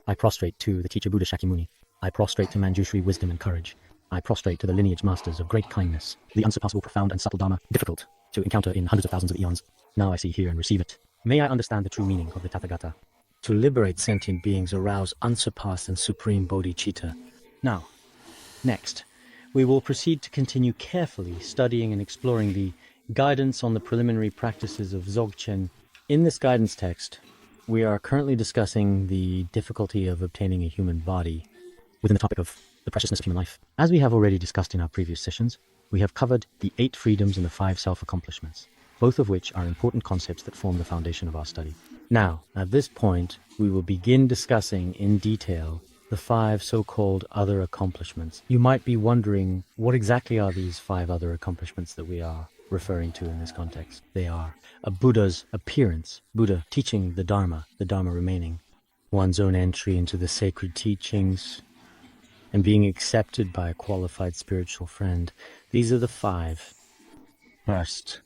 I prostrate to the teacher Buddha Shakyamuni. I prostrate to Manjushri wisdom and courage. I prostrate to the lineage masters of great kindness, the unsurpassable, profound, and subtle Dharma, difficult to encounter in hundreds of thousands of eons. Now I see, hear, and receive it. May I understand the true meaning of the Tathagata. To liberate sentient beings, arouse unsurpassed and supreme bodhicitta. Now, next, we will proceed to continue carefully studying and exploring the guidance on the preliminary practices of Dzogchen. In this guidance text, we are currently discussing the difficulty of obtaining a human body within the topic of the preciousness of human life. As we have already discussed in our previous sessions, we have covered the 8 freedoms and the 5 self-accomplishments, both of which are important concepts that form the foundation of our study. Now, at this point, we will begin discussing in detail the 5 so-called other accomplishments. You might be wondering, what exactly are these 5 other accomplishments that we are referring to in this context? They are a Buddha's appearance, Buddha teaching the Dharma remaining, one's own entry into the sacred teachings, and being accepted by a qualified spiritual friend. These are the 5. First,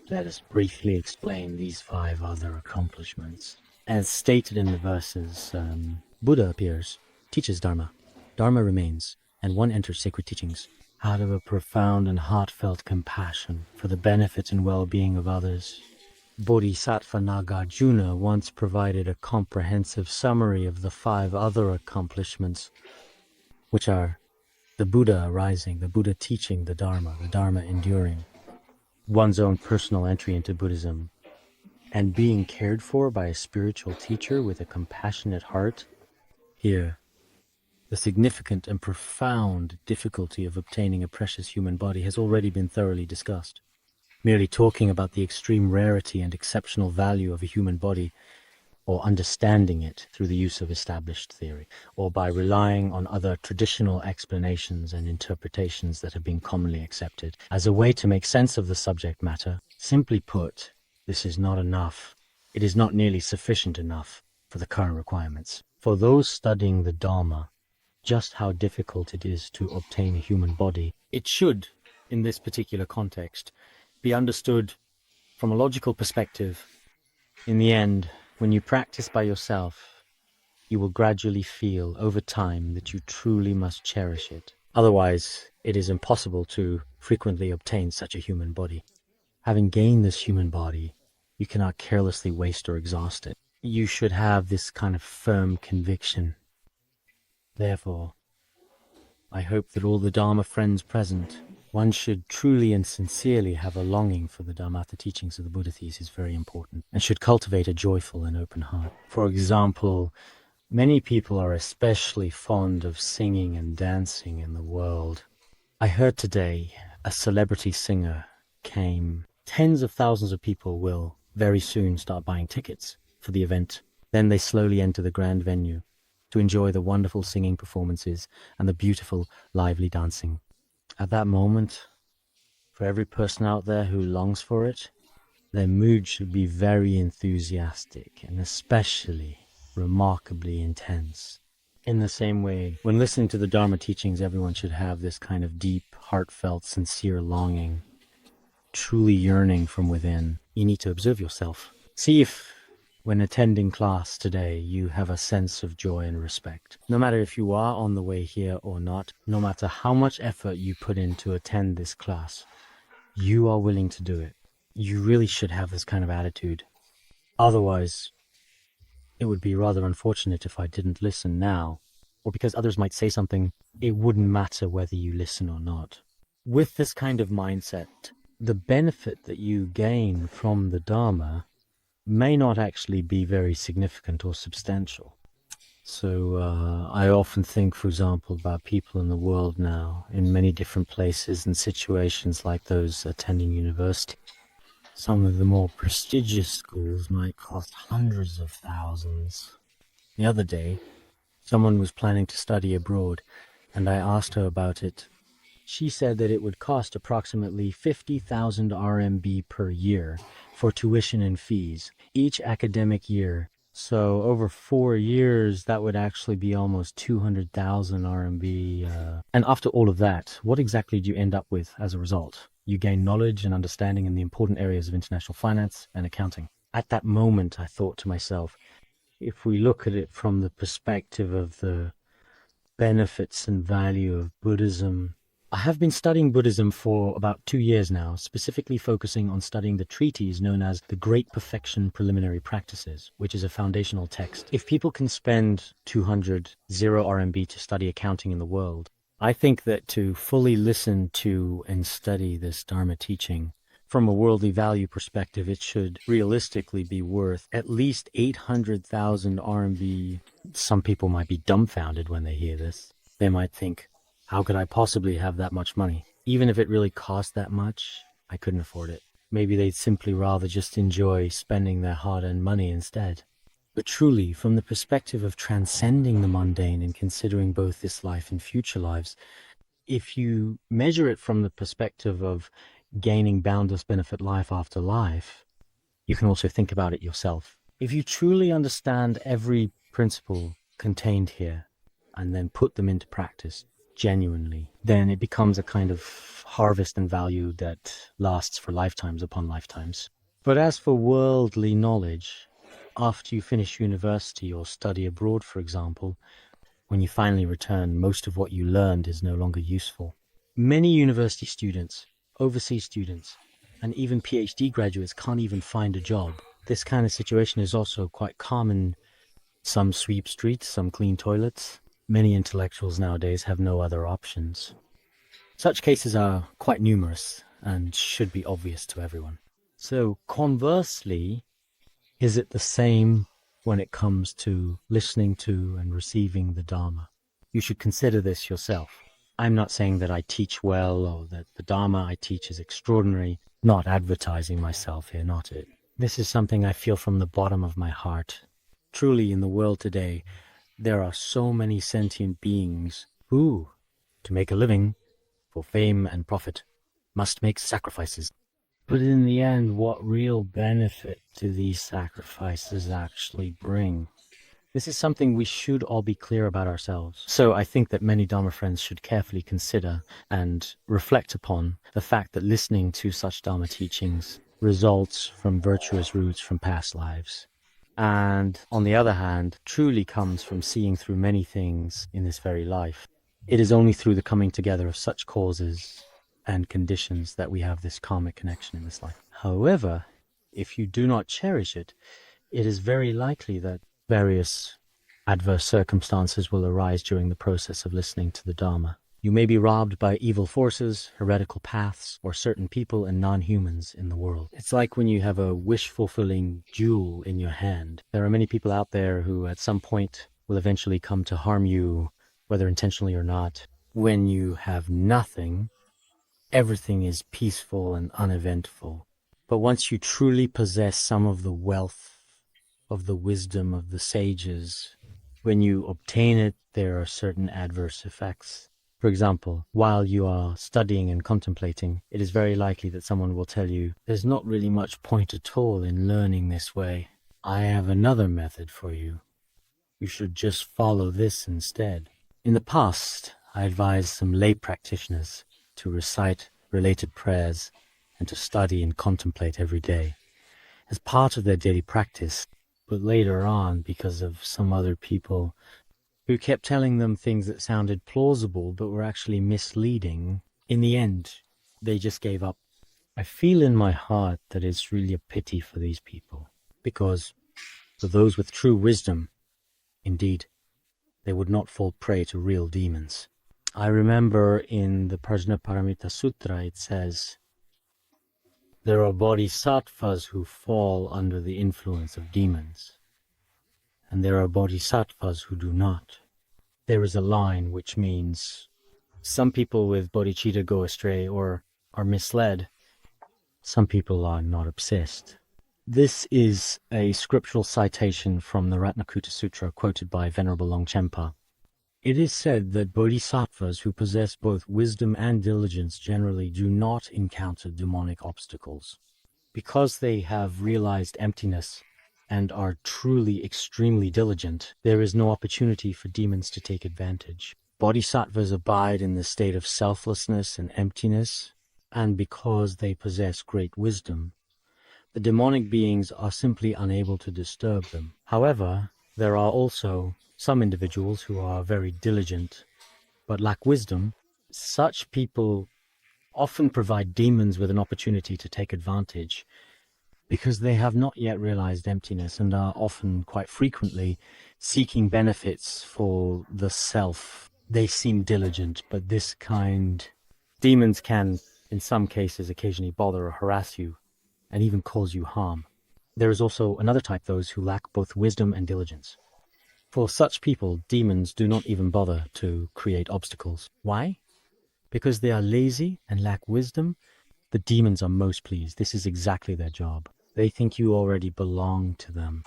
let us briefly explain these 5 other accomplishments. As stated in the verses, Buddha appears, teaches Dharma, Dharma remains, and one enters sacred teachings out of a profound and heartfelt compassion for the benefit and well-being of others. Bodhisattva Nagarjuna once provided a comprehensive summary of the 5 other accomplishments, which are the Buddha arising, the Buddha teaching the Dharma enduring, one's own personal entry into Buddhism, and being cared for by a spiritual teacher with a compassionate heart. Here, the significant and profound difficulty of obtaining a precious human body has already been thoroughly discussed. Merely talking about the extreme rarity and exceptional value of a human body, or understanding it through the use of established theory, or by relying on other traditional explanations and interpretations that have been commonly accepted as a way to make sense of the subject matter. Simply put, this is not enough. It is not nearly sufficient enough for the current requirements. For those studying the Dharma, just how difficult it is to obtain a human body, it should, in this particular context, be understood from a logical perspective. In the end, when you practice by yourself, you will gradually feel over time that you truly must cherish it. Otherwise, it is impossible to frequently obtain such a human body. Having gained this human body, you cannot carelessly waste or exhaust it. You should have this kind of firm conviction. Therefore, I hope that all the Dharma friends present, one should truly and sincerely have a longing for the Dharmata teachings of the Buddha thesis, very important, and should cultivate a joyful and open heart. For example, many people are especially fond of singing and dancing in the world. I heard today a celebrity singer came. Tens of thousands of people will very soon start buying tickets for the event. Then they slowly enter the grand venue to enjoy the wonderful singing performances and the beautiful, lively dancing. At that moment, for every person out there who longs for it, their mood should be very enthusiastic and especially remarkably intense. In the same way, when listening to the Dharma teachings, everyone should have this kind of deep, heartfelt, sincere longing, truly yearning from within. You need to observe yourself. See if, when attending class today, you have a sense of joy and respect. No matter if you are on the way here or not, no matter how much effort you put in to attend this class, you are willing to do it. You really should have this kind of attitude. Otherwise, it would be rather unfortunate if I didn't listen now, or because others might say something, it wouldn't matter whether you listen or not. With this kind of mindset, the benefit that you gain from the Dharma may not actually be very significant or substantial. So I often think, for example, about people in the world now, in many different places and situations like those attending university. Some of the more prestigious schools might cost hundreds of thousands. The other day, someone was planning to study abroad, and I asked her about it. She said that it would cost approximately 50,000 RMB per year for tuition and fees each academic year. So over 4 years, that would actually be almost 200,000 RMB. And after all of that, what exactly do you end up with as a result? You gain knowledge and understanding in the important areas of international finance and accounting. At that moment, I thought to myself, if we look at it from the perspective of the benefits and value of Buddhism, I have been studying Buddhism for about 2 years now, specifically focusing on studying the treatise known as the Great Perfection Preliminary Practices, which is a foundational text. If people can spend 200 RMB to study accounting in the world, I think that to fully listen to and study this Dharma teaching from a worldly value perspective, it should realistically be worth at least 800,000 RMB. Some people might be dumbfounded when they hear this. They might think, how could I possibly have that much money? Even if it really cost that much, I couldn't afford it. Maybe they'd simply rather just enjoy spending their hard-earned money instead. But truly, from the perspective of transcending the mundane and considering both this life and future lives, if you measure it from the perspective of gaining boundless benefit life after life, you can also think about it yourself. If you truly understand every principle contained here and then put them into practice genuinely, then it becomes a kind of harvest and value that lasts for lifetimes upon lifetimes. But as for worldly knowledge, after you finish university or study abroad, for example, when you finally return, most of what you learned is no longer useful. Many university students, overseas students, and even PhD graduates can't even find a job. This kind of situation is also quite common. Some sweep streets, some clean toilets. Many intellectuals nowadays have no other options. Such cases are quite numerous and should be obvious to everyone. So conversely, is it the same when it comes to listening to and receiving the Dharma? You should consider this yourself. I'm not saying that I teach well or that the Dharma I teach is extraordinary. Not advertising myself here, not it. This is something I feel from the bottom of my heart. Truly, in the world today, there are so many sentient beings who, to make a living, for fame and profit, must make sacrifices. But in the end, what real benefit do these sacrifices actually bring? This is something we should all be clear about ourselves. So I think that many Dharma friends should carefully consider and reflect upon the fact that listening to such Dharma teachings results from virtuous roots from past lives. And on the other hand, truly comes from seeing through many things in this very life. It is only through the coming together of such causes and conditions that we have this karmic connection in this life. However, if you do not cherish it, it is very likely that various adverse circumstances will arise during the process of listening to the Dharma. You may be robbed by evil forces, heretical paths, or certain people and non-humans in the world. It's like when you have a wish-fulfilling jewel in your hand. There are many people out there who at some point will eventually come to harm you, whether intentionally or not. When you have nothing, everything is peaceful and uneventful. But once you truly possess some of the wealth of the wisdom of the sages, when you obtain it, there are certain adverse effects. For example, while you are studying and contemplating, it is very likely that someone will tell you, there's not really much point at all in learning this way. I have another method for you. You should just follow this instead. In the past, I advised some lay practitioners to recite related prayers and to study and contemplate every day as part of their daily practice. But later on, because of some other people who kept telling them things that sounded plausible but were actually misleading, in the end, they just gave up. I feel in my heart that it's really a pity for these people, because for those with true wisdom, indeed, they would not fall prey to real demons. I remember in the Prajnaparamita Sutra it says, there are bodhisattvas who fall under the influence of demons, and there are bodhisattvas who do not. There is a line which means some people with bodhicitta go astray or are misled. Some people are not obsessed. This is a scriptural citation from the Ratnakuta Sutra quoted by Venerable Longchenpa. It is said that bodhisattvas who possess both wisdom and diligence generally do not encounter demonic obstacles. Because they have realized emptiness and are truly extremely diligent, there is no opportunity for demons to take advantage. Bodhisattvas abide in the state of selflessness and emptiness, and because they possess great wisdom, the demonic beings are simply unable to disturb them. However, There are also some individuals who are very diligent but lack wisdom. Such people often provide demons with an opportunity to take advantage because they have not yet realized emptiness and are often, quite frequently, seeking benefits for the self. They seem diligent, but this kind demons can, in some cases, occasionally bother or harass you and even cause you harm. There is also another type, those who lack both wisdom and diligence. For such people, demons do not even bother to create obstacles. Why? Because they are lazy and lack wisdom. The demons are most pleased. This is exactly their job. They think you already belong to them.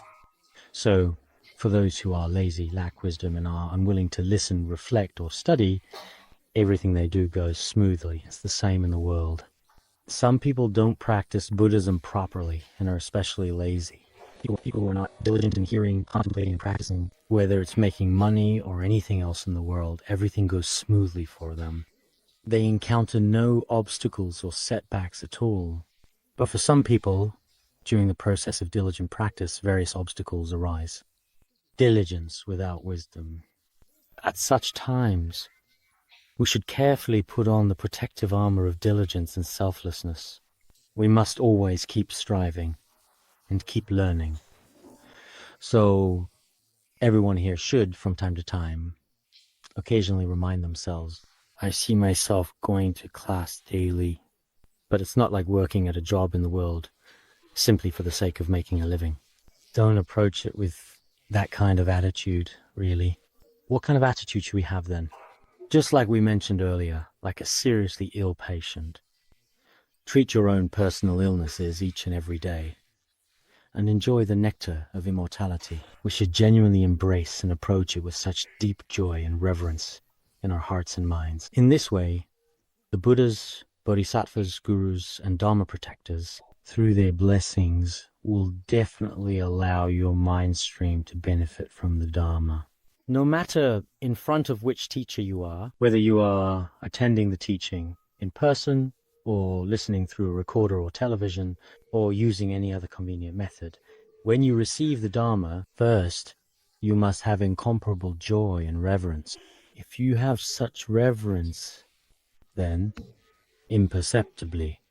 So, for those who are lazy, lack wisdom, and are unwilling to listen, reflect, or study, everything they do goes smoothly. It's the same in the world. Some people don't practice Buddhism properly and are especially lazy. People who are not diligent in hearing, contemplating, and practicing, whether it's making money or anything else in the world, everything goes smoothly for them. They encounter no obstacles or setbacks at all. But for some people, during the process of diligent practice, various obstacles arise. Diligence without wisdom. At such times, we should carefully put on the protective armor of diligence and selflessness. We must always keep striving and keep learning. So everyone here should, from time to time, occasionally remind themselves, I see myself going to class daily, but it's not like working at a job in the world simply for the sake of making a living. Don't approach it with that kind of attitude, really. What kind of attitude should we have then? Just like we mentioned earlier, like a seriously ill patient. Treat your own personal illnesses each and every day, and enjoy the nectar of immortality. We should genuinely embrace and approach it with such deep joy and reverence in our hearts and minds. In this way, the Buddhas, Bodhisattvas, Gurus, and Dharma protectors, through their blessings, will definitely allow your mind stream to benefit from the Dharma. No matter in front of which teacher you are, whether you are attending the teaching in person, or listening through a recorder or television, or using any other convenient method, when you receive the Dharma, first, you must have incomparable joy and reverence. If you have such reverence, then, imperceptibly,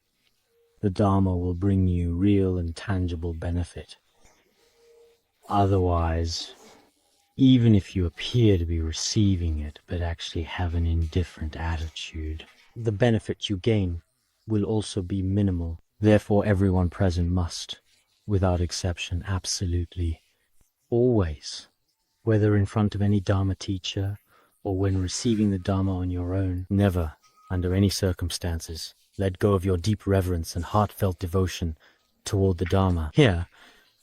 the Dharma will bring you real and tangible benefit. Otherwise, even if you appear to be receiving it, but actually have an indifferent attitude, the benefit you gain will also be minimal. Therefore, everyone present must, without exception, absolutely, always, whether in front of any Dharma teacher or when receiving the Dharma on your own, never, under any circumstances, let go of your deep reverence and heartfelt devotion toward the Dharma. Here,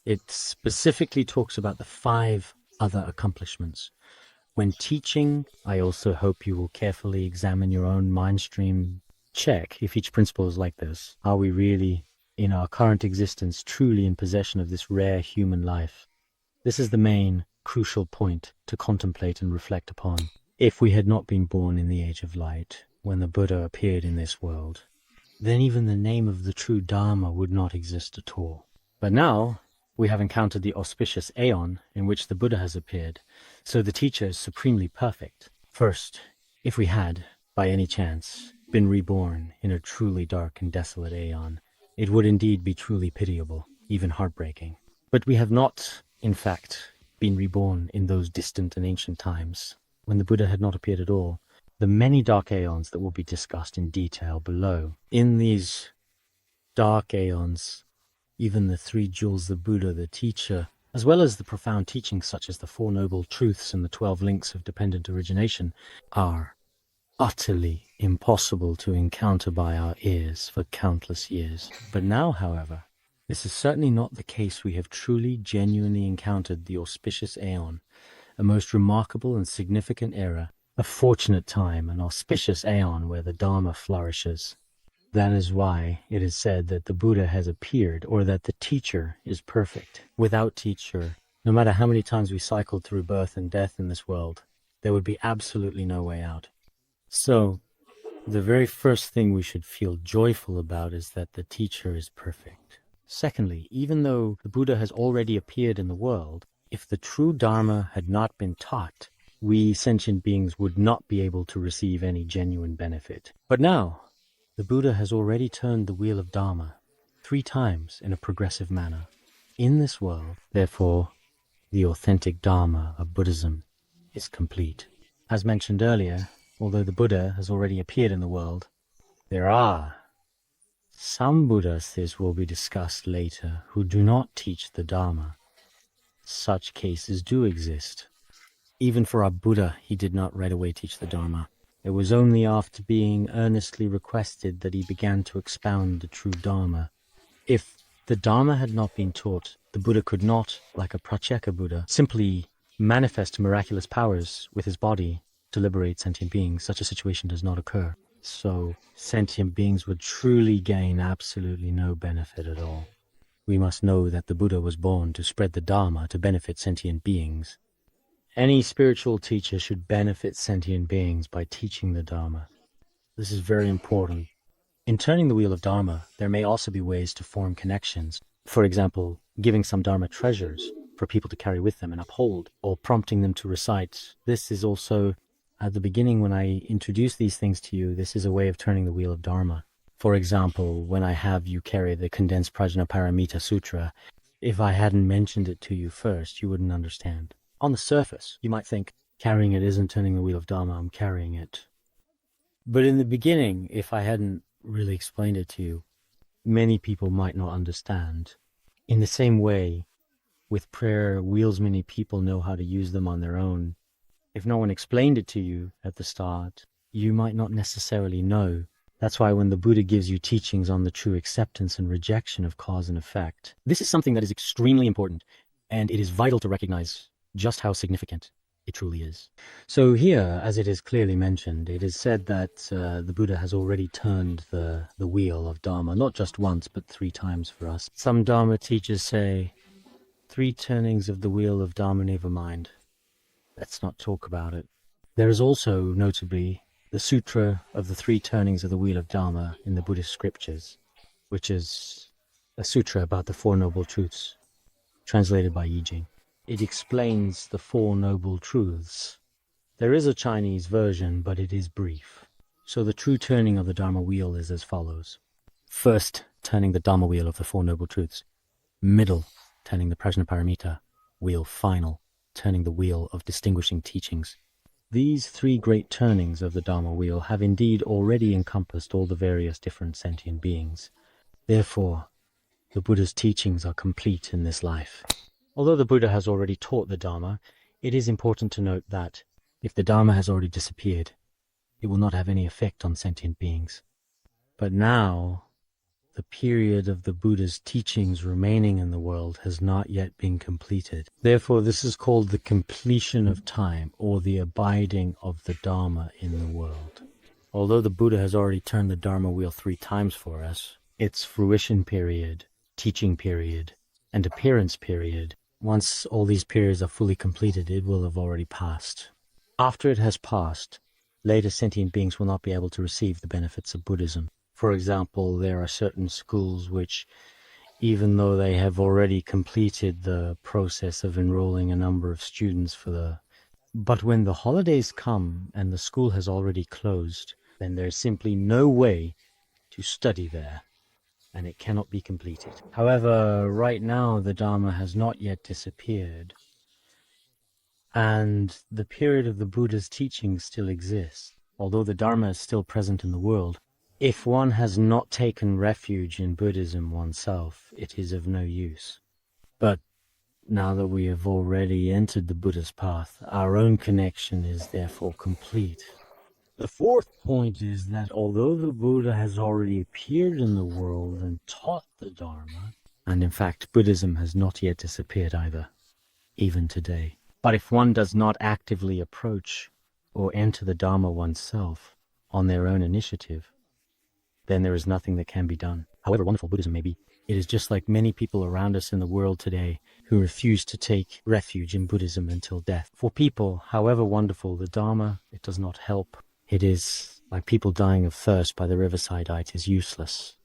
it specifically talks about the 5 other accomplishments. When teaching, I also hope you will carefully examine your own mind stream. Check if each principle is like this. Are we really, in our current existence, truly in possession of this rare human life? This is the main, crucial point to contemplate and reflect upon. If we had not been born in the Age of Light, when the Buddha appeared in this world, then even the name of the true Dharma would not exist at all. But now, we have encountered the auspicious aeon in which the Buddha has appeared, so the teacher is supremely perfect. First, if we had, by any chance, been reborn in a truly dark and desolate aeon, it would indeed be truly pitiable, even heartbreaking. But we have not, in fact, been reborn in those distant and ancient times, when the Buddha had not appeared at all. The many dark aeons that will be discussed in detail below. In these dark aeons, even the 3 jewels, the Buddha, the teacher, as well as the profound teachings such as the 4 Noble Truths and the 12 Links of Dependent Origination, are utterly impossible to encounter by our ears for countless years. But now, however, this is certainly not the case. We have truly, genuinely encountered the auspicious aeon, a most remarkable and significant era, a fortunate time, an auspicious aeon where the Dharma flourishes. That is why it is said that the Buddha has appeared, or that the teacher is perfect. Without teacher, no matter how many times we cycled through birth and death in this world, there would be absolutely no way out. So, the very first thing we should feel joyful about is that the teacher is perfect. Secondly, even though the Buddha has already appeared in the world, If the true Dharma had not been taught, we sentient beings would not be able to receive any genuine benefit. But now, the Buddha has already turned the wheel of Dharma 3 times in a progressive manner. In this world, therefore, the authentic Dharma of Buddhism is complete. As mentioned earlier, although the Buddha has already appeared in the world, there are some Buddhas, this will be discussed later, who do not teach the Dharma. Such cases do exist. Even for our Buddha, he did not right away teach the Dharma. It was only after being earnestly requested that he began to expound the true Dharma. If the Dharma had not been taught, the Buddha could not, like a Pratyeka Buddha, simply manifest miraculous powers with his body to liberate sentient beings. Such a situation does not occur. So sentient beings would truly gain absolutely no benefit at all. We must know that the Buddha was born to spread the Dharma to benefit sentient beings. Any spiritual teacher should benefit sentient beings by teaching the Dharma. This is very important. In turning the wheel of Dharma, there may also be ways to form connections. For example, giving some Dharma treasures for people to carry with them and uphold, or prompting them to recite. This is also, at the beginning when I introduce these things to you, this is a way of turning the wheel of Dharma. For example, when I have you carry the condensed Prajnaparamita Sutra, if I hadn't mentioned it to you first, you wouldn't understand. On the surface, you might think, carrying it isn't turning the wheel of Dharma, I'm carrying it. But in the beginning, if I hadn't really explained it to you, many people might not understand. In the same way, with prayer wheels, many people know how to use them on their own. If no one explained it to you at the start, you might not necessarily know. That's why when the Buddha gives you teachings on the true acceptance and rejection of cause and effect, this is something that is extremely important, and it is vital to recognize just how significant it truly is. So here, as it is clearly mentioned, it is said that the Buddha has already turned the wheel of Dharma, not just once, but 3 times for us. Some Dharma teachers say, 3 turnings of the wheel of Dharma, never mind. Let's not talk about it. There is also, notably, the Sutra of the 3 turnings of the wheel of Dharma in the Buddhist scriptures, which is a sutra about the 4 noble truths, translated by Yi Jing. It explains the 4 noble truths. There is a Chinese version, but it is brief. So the true turning of the Dharma wheel is as follows. First, turning the Dharma wheel of the 4 noble truths. Middle, turning the Prajnaparamita wheel. Final, turning the wheel of distinguishing teachings. These 3 great turnings of the Dharma wheel have indeed already encompassed all the various different sentient beings. Therefore, the Buddha's teachings are complete in this life. Although the Buddha has already taught the Dharma, it is important to note that if the Dharma has already disappeared, it will not have any effect on sentient beings. But now, the period of the Buddha's teachings remaining in the world has not yet been completed. Therefore, this is called the completion of time, or the abiding of the Dharma in the world. Although the Buddha has already turned the Dharma wheel 3 times for us, its fruition period, teaching period, and appearance period, once all these periods are fully completed, it will have already passed. After it has passed, later sentient beings will not be able to receive the benefits of Buddhism. For example, there are certain schools which, even though they have already completed the process of enrolling a number of students but when the holidays come and the school has already closed, then there's simply no way to study there, and it cannot be completed. However, right now the Dharma has not yet disappeared, and the period of the Buddha's teaching still exists. Although the Dharma is still present in the world, if one has not taken refuge in Buddhism oneself, it is of no use. But now that we have already entered the Buddha's path, our own connection is therefore complete. The 4th point is that although the Buddha has already appeared in the world and taught the Dharma, and in fact Buddhism has not yet disappeared either, even today. But if one does not actively approach or enter the Dharma oneself on their own initiative, then there is nothing that can be done. However wonderful Buddhism may be, it is just like many people around us in the world today who refuse to take refuge in Buddhism until death. For people, however wonderful the Dharma, it does not help. It is like people dying of thirst by the riverside. It is useless.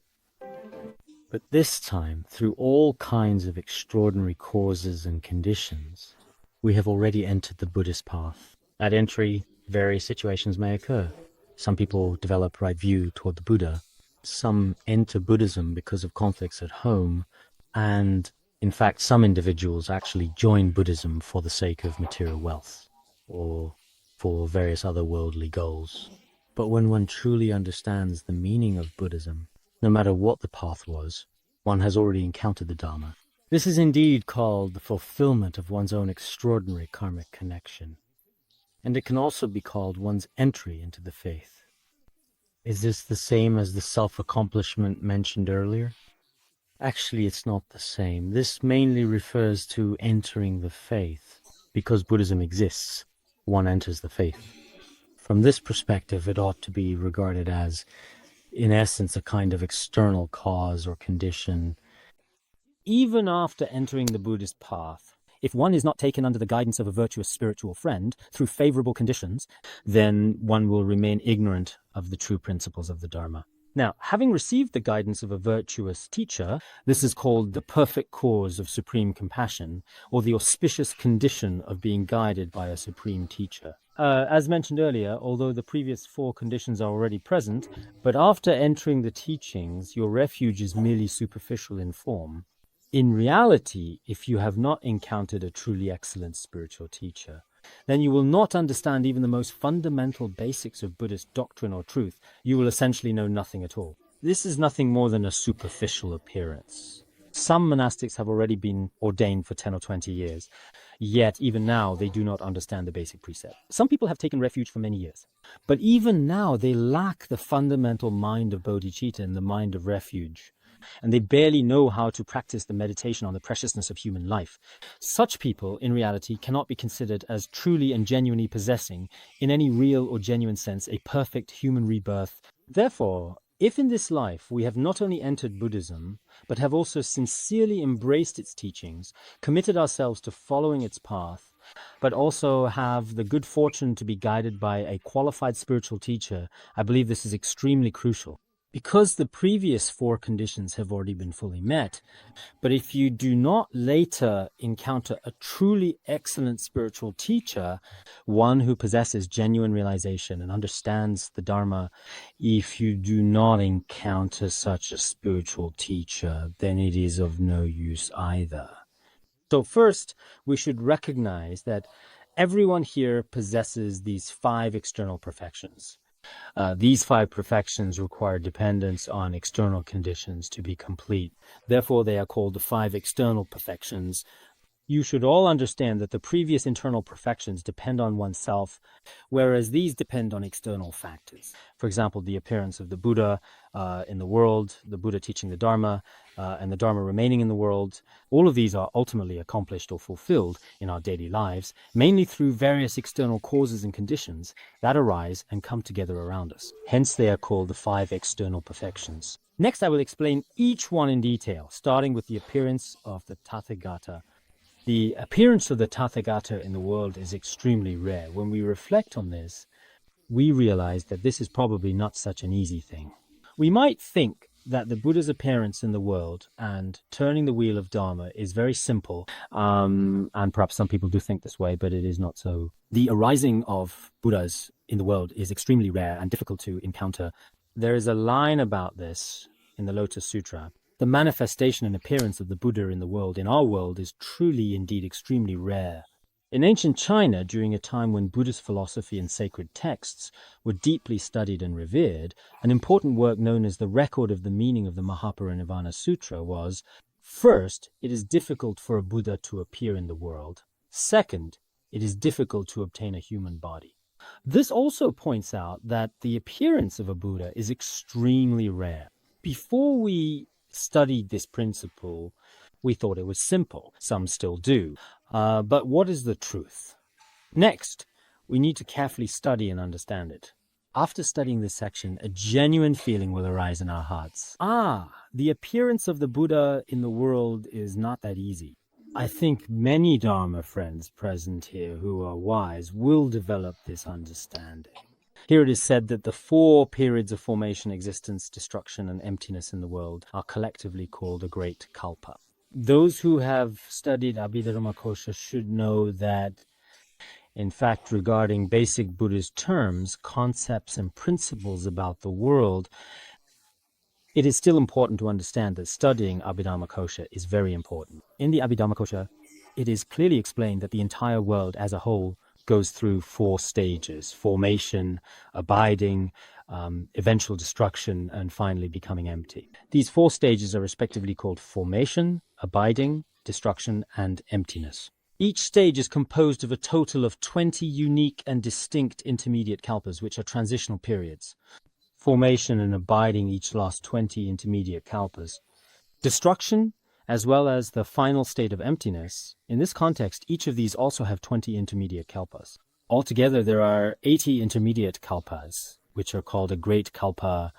But this time, through all kinds of extraordinary causes and conditions, We have already entered the Buddhist path. At entry, various situations may occur. Some people develop right view toward the Buddha. Some enter Buddhism because of conflicts at home. And in fact, some individuals actually join Buddhism for the sake of material wealth or for various other worldly goals. But when one truly understands the meaning of Buddhism, no matter what the path was, one has already encountered the Dharma. This is indeed called the fulfillment of one's own extraordinary karmic connection. And it can also be called one's entry into the faith. Is this the same as the self-accomplishment mentioned earlier? Actually, it's not the same. This mainly refers to entering the faith. Because Buddhism exists, one enters the faith. From this perspective, it ought to be regarded as, in essence, a kind of external cause or condition. Even after entering the Buddhist path, if one is not taken under the guidance of a virtuous spiritual friend through favorable conditions, then one will remain ignorant of the true principles of the Dharma. Now, having received the guidance of a virtuous teacher, this is called the perfect cause of supreme compassion, or the auspicious condition of being guided by a supreme teacher. As mentioned earlier, although the previous four conditions are already present, but after entering the teachings, your refuge is merely superficial in form. In reality, if you have not encountered a truly excellent spiritual teacher, then you will not understand even the most fundamental basics of Buddhist doctrine or truth. You will essentially know nothing at all. This is nothing more than a superficial appearance. Some monastics have already been ordained for 10 or 20 years, yet even now they do not understand the basic precept. Some people have taken refuge for many years, but even now they lack the fundamental mind of bodhicitta and the mind of refuge, and they barely know how to practice the meditation on the preciousness of human life. Such people, in reality, cannot be considered as truly and genuinely possessing, in any real or genuine sense, a perfect human rebirth. Therefore, if in this life we have not only entered Buddhism, but have also sincerely embraced its teachings, committed ourselves to following its path, but also have the good fortune to be guided by a qualified spiritual teacher, I believe this is extremely crucial. Because the previous four conditions have already been fully met, but if you do not later encounter a truly excellent spiritual teacher, one who possesses genuine realization and understands the Dharma, if you do not encounter such a spiritual teacher, then it is of no use either. So first, we should recognize that everyone here possesses these five external perfections. These five perfections require dependence on external conditions to be complete. Therefore, they are called the five external perfections. You should all understand that the previous internal perfections depend on oneself, whereas these depend on external factors. For example, the appearance of the Buddha in the world, the Buddha teaching the Dharma, and the Dharma remaining in the world. All of these are ultimately accomplished or fulfilled in our daily lives, mainly through various external causes and conditions that arise and come together around us. Hence, they are called the five external perfections. Next, I will explain each one in detail, starting with the appearance of the Tathagata. The appearance of the Tathagata in the world is extremely rare. When we reflect on this, we realize that this is probably not such an easy thing. We might think that the Buddha's appearance in the world and turning the wheel of Dharma is very simple, and perhaps some people do think this way, but it is not so. The arising of Buddhas in the world is extremely rare and difficult to encounter. There is a line about this in the Lotus Sutra. The manifestation and appearance of the Buddha in the world, in our world, is truly indeed extremely rare. In ancient China, during a time when Buddhist philosophy and sacred texts were deeply studied and revered, an important work known as the Record of the Meaning of the Mahaparinirvana Sutra was, first, it is difficult for a Buddha to appear in the world. Second, it is difficult to obtain a human body. This also points out that the appearance of a Buddha is extremely rare. Before we studied this principle, we thought it was simple. Some still do. But what is the truth? Next, we need to carefully study and understand it. After studying this section, a genuine feeling will arise in our hearts. The appearance of the Buddha in the world is not that easy. I think many Dharma friends present here who are wise will develop this understanding. Here it is said that the four periods of formation, existence, destruction, and emptiness in the world are collectively called a great kalpa. Those who have studied Abhidharmakosha should know that, in fact, regarding basic Buddhist terms, concepts, and principles about the world, it is still important to understand that studying Abhidharmakosha is very important. In the Abhidharmakosha, it is clearly explained that the entire world as a whole goes through 4 stages: formation, abiding, eventual destruction, and finally becoming empty. These 4 stages are respectively called formation, abiding, destruction, and emptiness. Each stage is composed of a total of 20 unique and distinct intermediate kalpas, which are transitional periods. Formation and abiding each last 20 intermediate kalpas. Destruction, as well as the final state of emptiness, in this context, each of these also have 20 intermediate kalpas. Altogether, there are 80 intermediate kalpas, which are called a great kalpa.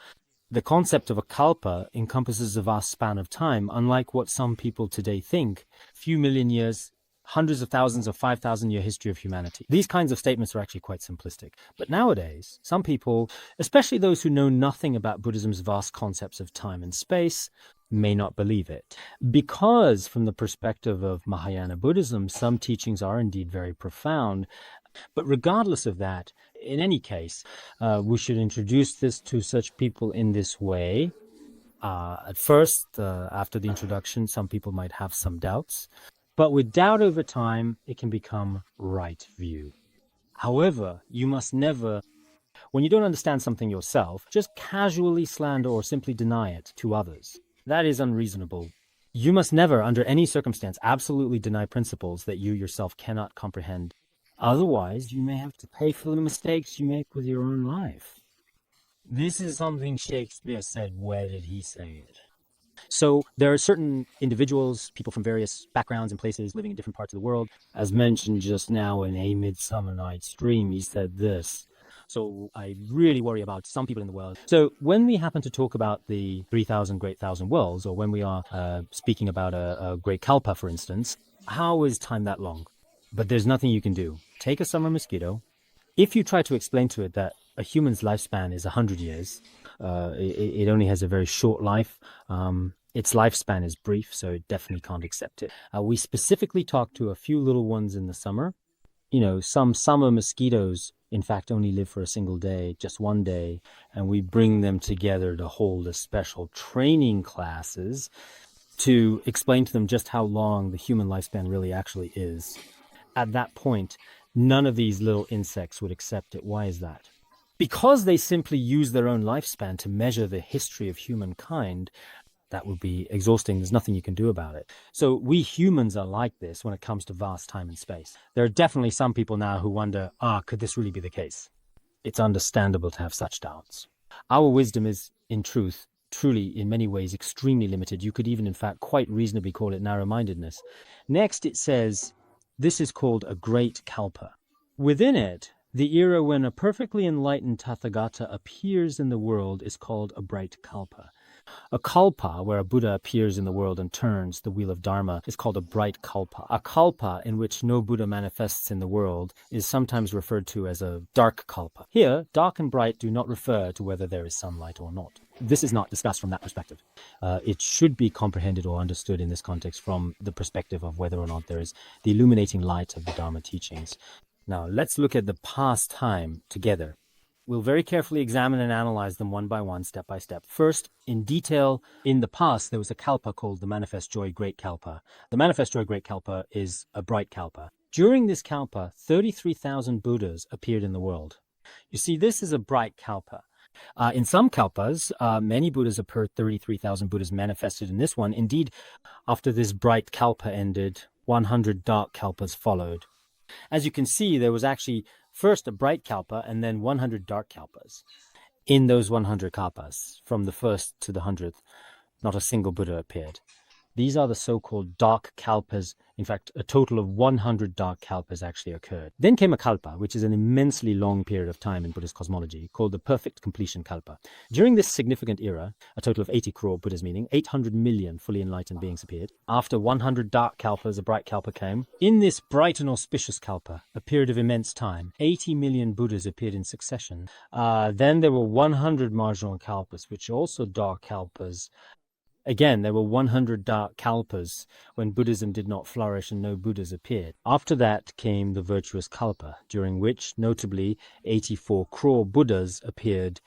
The concept of a kalpa encompasses a vast span of time, unlike what some people today think: few million years, hundreds of thousands of 5,000-year history of humanity. These kinds of statements are actually quite simplistic. But nowadays, some people, especially those who know nothing about Buddhism's vast concepts of time and space, may not believe it. Because from the perspective of Mahayana Buddhism, some teachings are indeed very profound. But regardless of that, in any case, we should introduce this to such people in this way. At first, after the introduction, some people might have some doubts. But with doubt over time, it can become right view. However, you must never, when you don't understand something yourself, just casually slander or simply deny it to others. That is unreasonable. You must never, under any circumstance, absolutely deny principles that you yourself cannot comprehend. Otherwise, you may have to pay for the mistakes you make with your own life. This is something Shakespeare said. Where did he say it? So there are certain individuals, people from various backgrounds and places living in different parts of the world. As mentioned just now in A Midsummer Night's Dream, he said this. So I really worry about some people in the world. So when we happen to talk about the 3,000 Great Thousand Worlds, or when we are speaking about a Great Kalpa, for instance, how is time that long? But there's nothing you can do. Take a summer mosquito. If you try to explain to it that a human's lifespan is 100 years, it only has a very short life. Its lifespan is brief, so it definitely can't accept it. We specifically talked to a few little ones in the summer. You know, some summer mosquitoes, in fact, only live for a single day, just one day, and we bring them together to hold a special training classes to explain to them just how long the human lifespan really actually is. At that point, none of these little insects would accept it. Why is that? Because they simply use their own lifespan to measure the history of humankind. That would be exhausting. There's nothing you can do about it. So we humans are like this when it comes to vast time and space. There are definitely some people now who wonder, could this really be the case? It's understandable to have such doubts. Our wisdom is, in truth, truly, in many ways, extremely limited. You could even, in fact, quite reasonably call it narrow-mindedness. Next, it says, this is called a great kalpa. Within it, the era when a perfectly enlightened Tathagata appears in the world is called a bright kalpa. A kalpa, where a Buddha appears in the world and turns the wheel of Dharma, is called a bright kalpa. A kalpa in which no Buddha manifests in the world is sometimes referred to as a dark kalpa. Here, dark and bright do not refer to whether there is sunlight or not. This is not discussed from that perspective. It should be comprehended or understood in this context from the perspective of whether or not there is the illuminating light of the Dharma teachings. Now, let's look at the past time together. We'll very carefully examine and analyze them one by one, step by step. First, in detail, in the past, there was a kalpa called the Manifest Joy Great Kalpa. The Manifest Joy Great Kalpa is a bright kalpa. During this kalpa, 33,000 Buddhas appeared in the world. You see, this is a bright kalpa. In some kalpas, many Buddhas appeared, 33,000 Buddhas manifested in this one. Indeed, after this bright kalpa ended, 100 dark kalpas followed. As you can see, there was actually first a bright kalpa and then 100 dark kalpas. In those 100 kalpas, from the first to the 100th, not a single Buddha appeared. These are the so-called dark kalpas. In fact, a total of 100 dark kalpas actually occurred. Then came a kalpa, which is an immensely long period of time in Buddhist cosmology, called the perfect completion kalpa. During this significant era, a total of 80 crore Buddhas, meaning 800 million fully enlightened beings appeared. After 100 dark kalpas, a bright kalpa came. In this bright and auspicious kalpa, a period of immense time, 80 million Buddhas appeared in succession. Then there were 100 marginal kalpas, which are also dark kalpas. Again, there were 100 dark kalpas when Buddhism did not flourish and no Buddhas appeared. After that came the virtuous kalpa, during which, notably, 84 crore Buddhas appeared.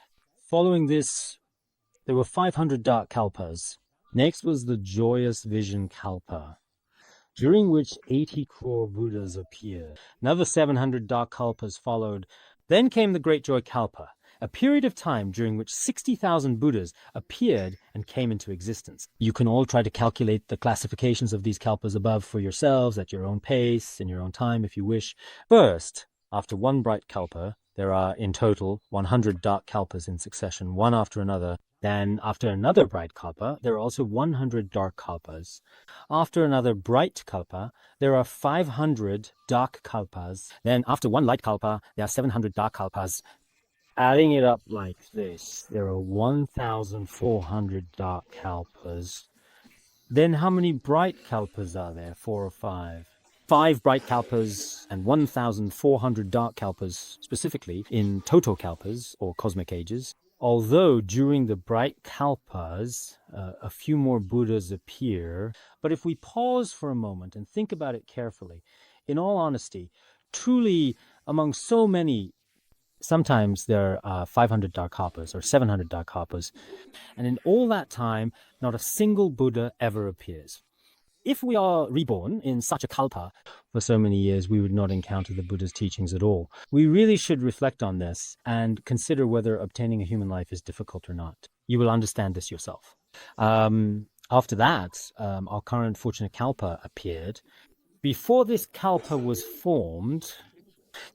Following this, there were 500 dark kalpas. Next was the joyous vision kalpa, during which 80 crore Buddhas appeared. Another 700 dark kalpas followed. Then came the Great Joy Kalpa, a period of time during which 60,000 Buddhas appeared and came into existence. You can all try to calculate the classifications of these kalpas above for yourselves at your own pace, in your own time, if you wish. First, after one bright kalpa, there are in total 100 dark kalpas in succession, one after another. Then, after another bright kalpa, there are also 100 dark kalpas. After another bright kalpa, there are 500 dark kalpas. Then, after one light kalpa, there are 700 dark kalpas. Adding it up like this, there are 1,400 dark kalpas. Then how many bright kalpas are there? 4 or 5? 5 bright kalpas and 1,400 dark kalpas, specifically in total kalpas or cosmic ages. Although during the bright kalpas, a few more Buddhas appear. But if we pause for a moment and think about it carefully, in all honesty, truly among so many, sometimes there are 500 dark kalpas or 700 dark kalpas, and in all that time, not a single Buddha ever appears. If we are reborn in such a kalpa for so many years, we would not encounter the Buddha's teachings at all. We really should reflect on this and consider whether obtaining a human life is difficult or not. You will understand this yourself. After that, our current fortunate kalpa appeared. Before this kalpa was formed,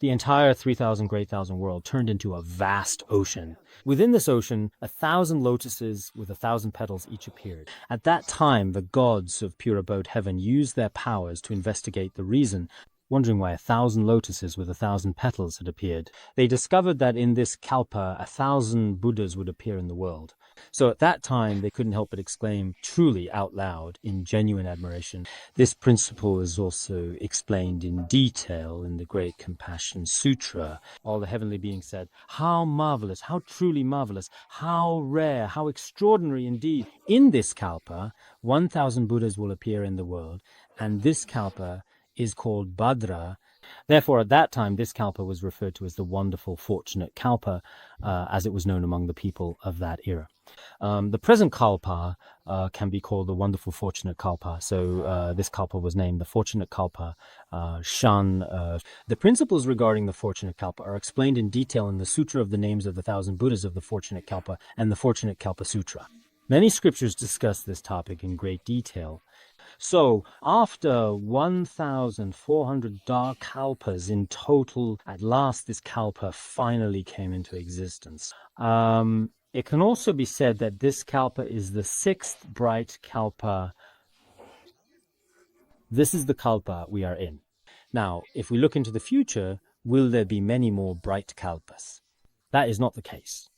the entire 3,000 Great Thousand World turned into a vast ocean. Within this ocean, 1,000 lotuses with 1,000 petals each appeared. At that time, the gods of pure abode heaven used their powers to investigate the reason, wondering why 1,000 lotuses with 1,000 petals had appeared. They discovered that in this kalpa, 1,000 Buddhas would appear in the world. So at that time, they couldn't help but exclaim truly out loud in genuine admiration. This principle is also explained in detail in the Great Compassion Sutra. All the heavenly beings said, "How marvelous, how truly marvelous, how rare, how extraordinary indeed. In this kalpa, 1,000 Buddhas will appear in the world, and this kalpa is called Bhadra." Therefore, at that time, this kalpa was referred to as the wonderful, fortunate kalpa, as it was known among the people of that era. The present kalpa can be called the wonderful, fortunate kalpa. So this kalpa was named the fortunate kalpa, Shan. The principles regarding the fortunate kalpa are explained in detail in the Sutra of the Names of the Thousand Buddhas of the Fortunate Kalpa and the Fortunate Kalpa Sutra. Many scriptures discuss this topic in great detail. So, after 1,400 dark kalpas in total, at last this kalpa finally came into existence. It can also be said that this kalpa is the 6th bright kalpa. This is the kalpa we are in. Now, if we look into the future, will there be many more bright kalpas? That is not the case.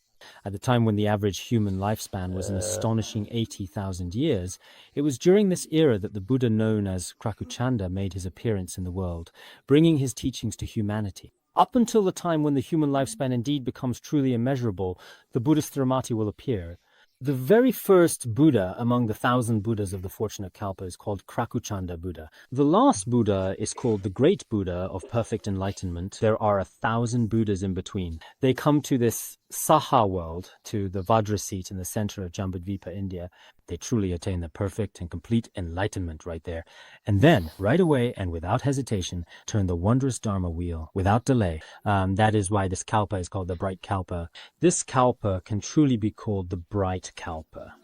At the time when the average human lifespan was an astonishing 80,000 years, it was during this era that the Buddha known as Krakuchanda made his appearance in the world, bringing his teachings to humanity. Up until the time when the human lifespan indeed becomes truly immeasurable, the Buddhist Dharmati will appear. The very first Buddha among the 1,000 Buddhas of the Fortunate Kalpa is called Krakuchanda Buddha. The last Buddha is called the Great Buddha of Perfect Enlightenment. There are 1,000 Buddhas in between. They come to this Saha world, to the Vajra seat in the center of Jambudvipa, India. They truly attain the perfect and complete enlightenment right there. And then, right away and without hesitation, turn the wondrous Dharma wheel without delay. That is why this Kalpa is called the Bright Kalpa. This Kalpa can truly be called the Bright Kalpa,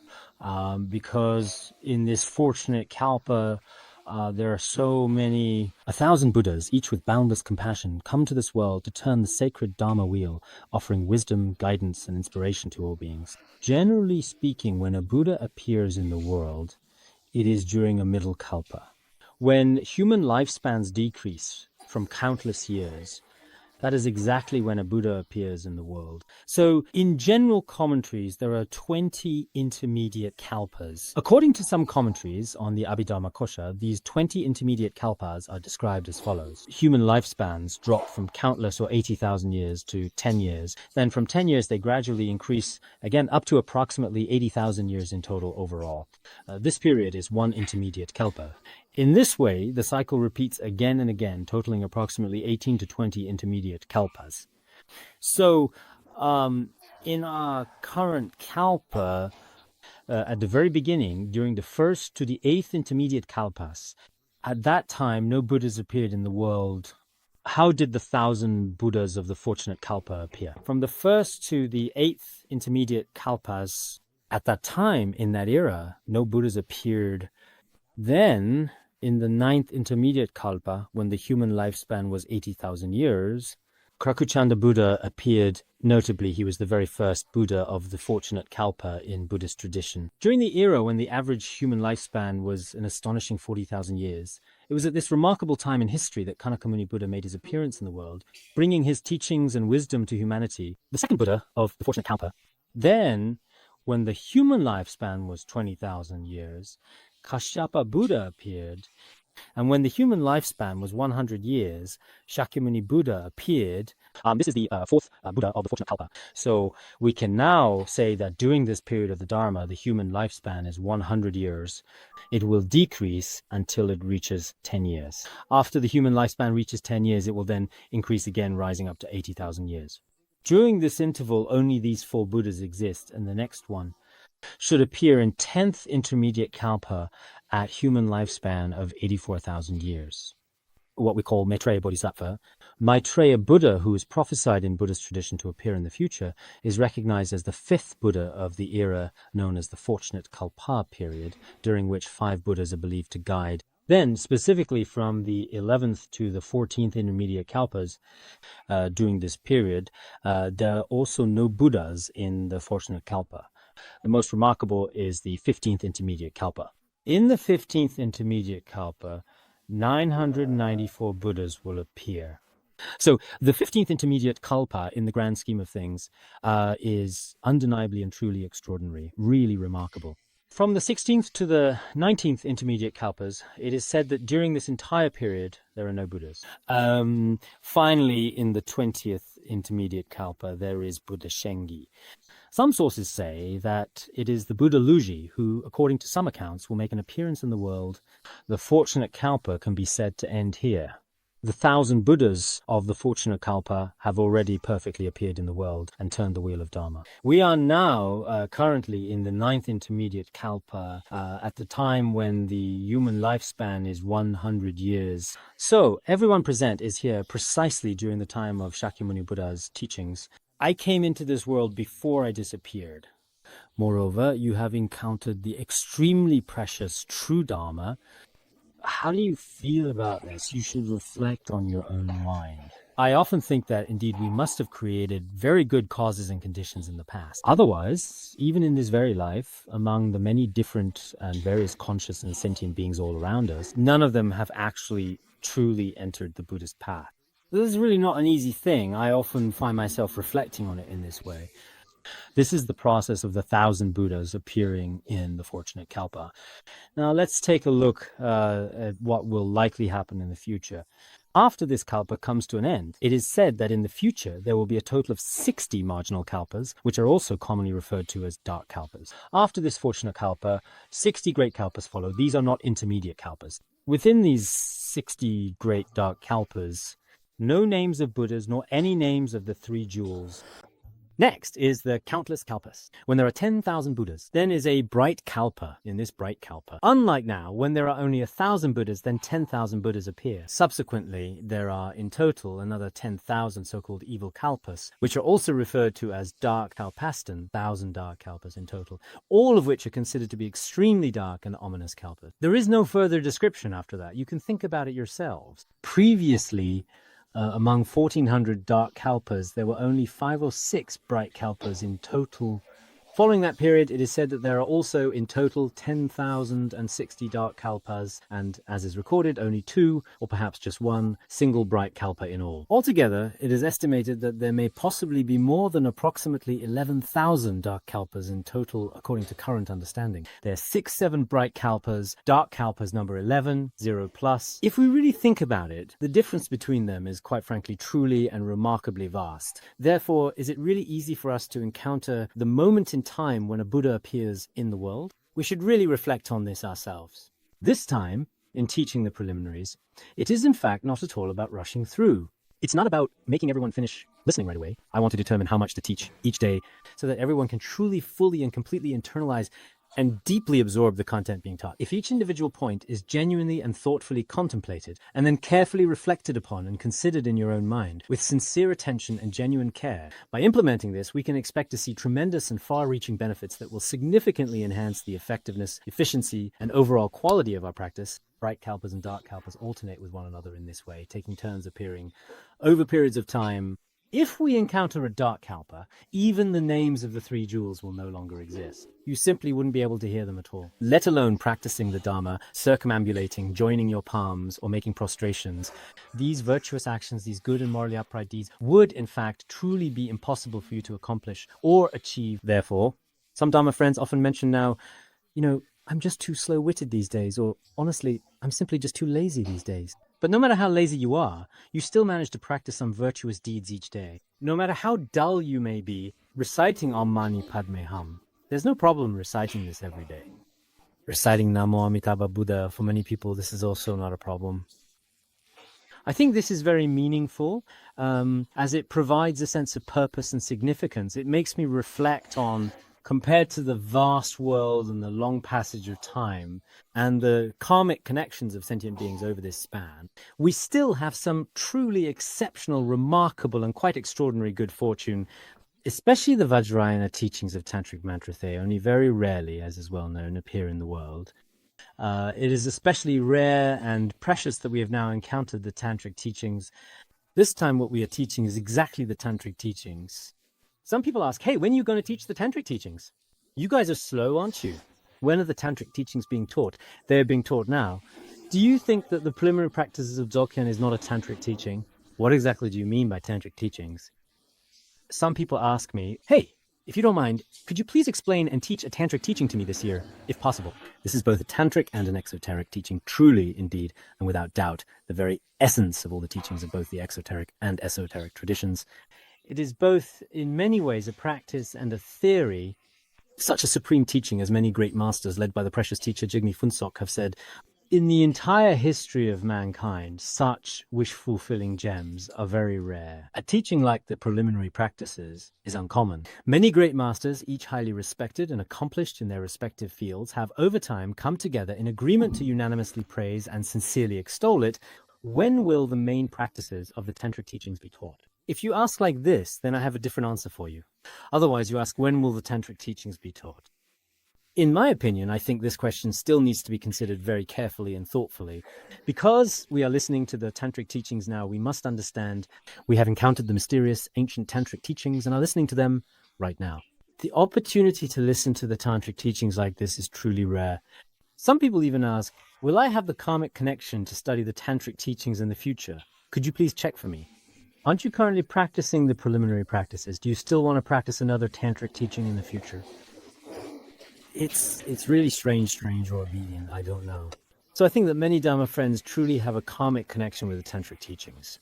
because in this fortunate Kalpa, there are so many, 1,000 Buddhas, each with boundless compassion, come to this world to turn the sacred Dharma wheel, offering wisdom, guidance, and inspiration to all beings. Generally speaking, when a Buddha appears in the world, it is during a middle kalpa. When human lifespans decrease from countless years, That is exactly when a Buddha appears in the world. So in general commentaries, there are 20 intermediate kalpas. According to some commentaries on the Abhidharmakosha, these 20 intermediate kalpas are described as follows. Human lifespans drop from countless or 80,000 years to 10 years. Then from 10 years, they gradually increase again up to approximately 80,000 years in total overall. This period is one intermediate kalpa. In this way, the cycle repeats again and again, totaling approximately 18 to 20 intermediate kalpas. So, in our current kalpa, at the very beginning, during the first to the 8th intermediate kalpas, at that time, no Buddhas appeared in the world. How did the 1,000 Buddhas of the fortunate kalpa appear? From the 1st to the 8th intermediate kalpas, at that time, in that era, no Buddhas appeared. Then, in the 9th intermediate kalpa, when the human lifespan was 80,000 years, Krakuchanda Buddha appeared. Notably, he was the very first Buddha of the fortunate kalpa in Buddhist tradition. During the era when the average human lifespan was an astonishing 40,000 years, it was at this remarkable time in history that Kanakamuni Buddha made his appearance in the world, bringing his teachings and wisdom to humanity, the second Buddha of the fortunate kalpa. Then, when the human lifespan was 20,000 years, Kashyapa Buddha appeared, and when the human lifespan was 100 years, Shakyamuni Buddha appeared. This is the fourth Buddha of the fortunate kalpa. So we can now say that during this period of the Dharma, the human lifespan is 100 years. It will decrease until it reaches 10 years. After the human lifespan reaches 10 years, it will then increase again, rising up to 80,000 years. During this interval, only these 4 Buddhas exist, and the next one should appear in 10th intermediate kalpa at human lifespan of 84,000 years. What we call Maitreya Bodhisattva. Maitreya Buddha, who is prophesied in Buddhist tradition to appear in the future, is recognized as the 5th Buddha of the era known as the Fortunate Kalpa period, during which 5 Buddhas are believed to guide. Then, specifically from the 11th to the 14th intermediate kalpas, during this period, there are also no Buddhas in the Fortunate Kalpa. The most remarkable is the 15th intermediate kalpa. In the 15th intermediate kalpa, 994 Buddhas will appear. So the 15th intermediate kalpa, in the grand scheme of things, is undeniably and truly extraordinary, really remarkable. From the 16th to the 19th intermediate kalpas, it is said that during this entire period, there are no Buddhas. Finally, in the 20th intermediate kalpa, there is Buddha Shengi. Some sources say that it is the Buddha Luji who, according to some accounts, will make an appearance in the world. The fortunate kalpa can be said to end here. The 1,000 Buddhas of the fortunate kalpa have already perfectly appeared in the world and turned the wheel of Dharma. We are now currently in the 9th intermediate kalpa, at the time when the human lifespan is 100 years. So everyone present is here precisely during the time of Shakyamuni Buddha's teachings. I came into this world before I disappeared. Moreover, you have encountered the extremely precious true Dharma. How do you feel about this? You should reflect on your own mind. I often think that indeed we must have created very good causes and conditions in the past. Otherwise, even in this very life, among the many different and various conscious and sentient beings all around us, none of them have actually truly entered the Buddhist path. This is really not an easy thing. I often find myself reflecting on it in this way. This is the process of the 1,000 Buddhas appearing in the fortunate kalpa. Now let's take a look at what will likely happen in the future. After this kalpa comes to an end, it is said that in the future there will be a total of 60 marginal kalpas, which are also commonly referred to as dark kalpas. After this fortunate kalpa, 60 great kalpas follow. These are not intermediate kalpas. Within these 60 great dark kalpas, no names of Buddhas nor any names of the 3 jewels. Next is the countless kalpas. When there are 10,000 Buddhas, then is a bright kalpa in this bright kalpa. Unlike now, when there are only 1,000 Buddhas, then 10,000 Buddhas appear. Subsequently, there are in total another 10,000 so-called evil kalpas, which are also referred to as dark kalpastan, 1,000 dark kalpas in total, all of which are considered to be extremely dark and ominous kalpas. There is no further description after that. You can think about it yourselves. Previously, among 1,400 dark kalpas, there were only 5 or 6 bright kalpas in total Following that period, it is said that there are also in total 10,060 dark kalpas, and as is recorded, only 2, or perhaps just 1, single bright kalpa in all. Altogether, it is estimated that there may possibly be more than approximately 11,000 dark kalpas in total, according to current understanding. There are 6-7 bright kalpas, dark kalpas number 11, 0 plus. If we really think about it, the difference between them is quite frankly truly and remarkably vast. Therefore, is it really easy for us to encounter the moment in time when a Buddha appears in the world? We should really reflect on this ourselves. This time, in teaching the preliminaries, it is in fact not at all about rushing through. It's not about making everyone finish listening right away. I want to determine how much to teach each day so that everyone can truly, fully, and completely internalize and deeply absorb the content being taught. If each individual point is genuinely and thoughtfully contemplated, and then carefully reflected upon and considered in your own mind, with sincere attention and genuine care, by implementing this, we can expect to see tremendous and far-reaching benefits that will significantly enhance the effectiveness, efficiency, and overall quality of our practice. Bright kalpas and dark kalpas alternate with one another in this way, taking turns appearing over periods of time. If we encounter a dark kalpa, even the names of the 3 jewels will no longer exist. You simply wouldn't be able to hear them at all, let alone practicing the Dharma, circumambulating, joining your palms, or making prostrations. These virtuous actions, these good and morally upright deeds, would in fact truly be impossible for you to accomplish or achieve. Therefore, some Dharma friends often mention now, I'm just too slow-witted these days, or honestly, I'm simply just too lazy these days. But no matter how lazy you are, you still manage to practice some virtuous deeds each day. No matter how dull you may be, reciting Om Mani Padme Hum, there's no problem reciting this every day. Reciting Namo Amitabha Buddha, for many people, this is also not a problem. I think this is very meaningful, as it provides a sense of purpose and significance. It makes me reflect on, compared to the vast world and the long passage of time and the karmic connections of sentient beings over this span, we still have some truly exceptional, remarkable, and quite extraordinary good fortune, especially the Vajrayana teachings of Tantric Mantra. They only very rarely, as is well known, appear in the world. It is especially rare and precious that we have now encountered the Tantric teachings. This time what we are teaching is exactly the Tantric teachings. Some people ask, hey, when are you going to teach the Tantric teachings? You guys are slow, aren't you? When are the Tantric teachings being taught? They're being taught now. Do you think that the preliminary practices of Dzogchen is not a Tantric teaching? What exactly do you mean by Tantric teachings? Some people ask me, hey, if you don't mind, could you please explain and teach a Tantric teaching to me this year, if possible? This is both a Tantric and an exoteric teaching, truly, indeed, and without doubt, the very essence of all the teachings of both the exoteric and esoteric traditions. It is both, in many ways, a practice and a theory. Such a supreme teaching, as many great masters, led by the precious teacher Jigme Phuntsok, have said, in the entire history of mankind, such wish-fulfilling gems are very rare. A teaching like the preliminary practices is uncommon. Many great masters, each highly respected and accomplished in their respective fields, have over time come together in agreement to unanimously praise and sincerely extol it. When will the main practices of the Tantric teachings be taught? If you ask like this, then I have a different answer for you. Otherwise, you ask, when will the Tantric teachings be taught? In my opinion, I think this question still needs to be considered very carefully and thoughtfully. Because we are listening to the Tantric teachings now, we must understand we have encountered the mysterious ancient Tantric teachings and are listening to them right now. The opportunity to listen to the Tantric teachings like this is truly rare. Some people even ask, will I have the karmic connection to study the Tantric teachings in the future? Could you please check for me? Aren't you currently practicing the preliminary practices? Do you still want to practice another Tantric teaching in the future? It's really strange or obedient, I don't know. So I think that many Dharma friends truly have a karmic connection with the Tantric teachings.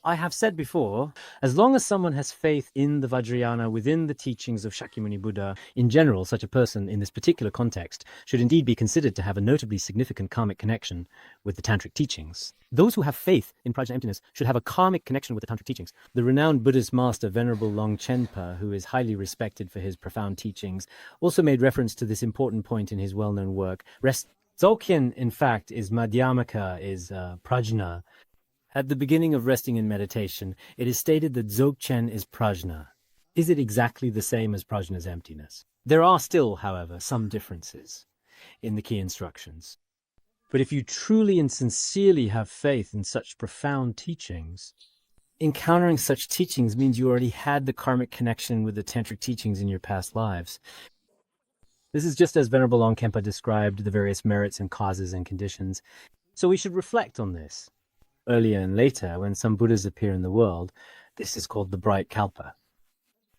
I have said before, as long as someone has faith in the Vajrayana within the teachings of Shakyamuni Buddha, in general, such a person in this particular context should indeed be considered to have a notably significant karmic connection with the Tantric teachings. Those who have faith in prajna emptiness should have a karmic connection with the Tantric teachings. The renowned Buddhist master Venerable Longchenpa, who is highly respected for his profound teachings, also made reference to this important point in his well-known work. Dzogchen, in fact, is madhyamaka, is prajna. At the beginning of resting in meditation, it is stated that Dzogchen is prajna. Is it exactly the same as prajna's emptiness? There are still, however, some differences in the key instructions. But if you truly and sincerely have faith in such profound teachings, encountering such teachings means you already had the karmic connection with the tantric teachings in your past lives. This is just as Venerable Longkhenpa described the various merits and causes and conditions. So we should reflect on this. Earlier and later, when some Buddhas appear in the world, this is called the bright kalpa.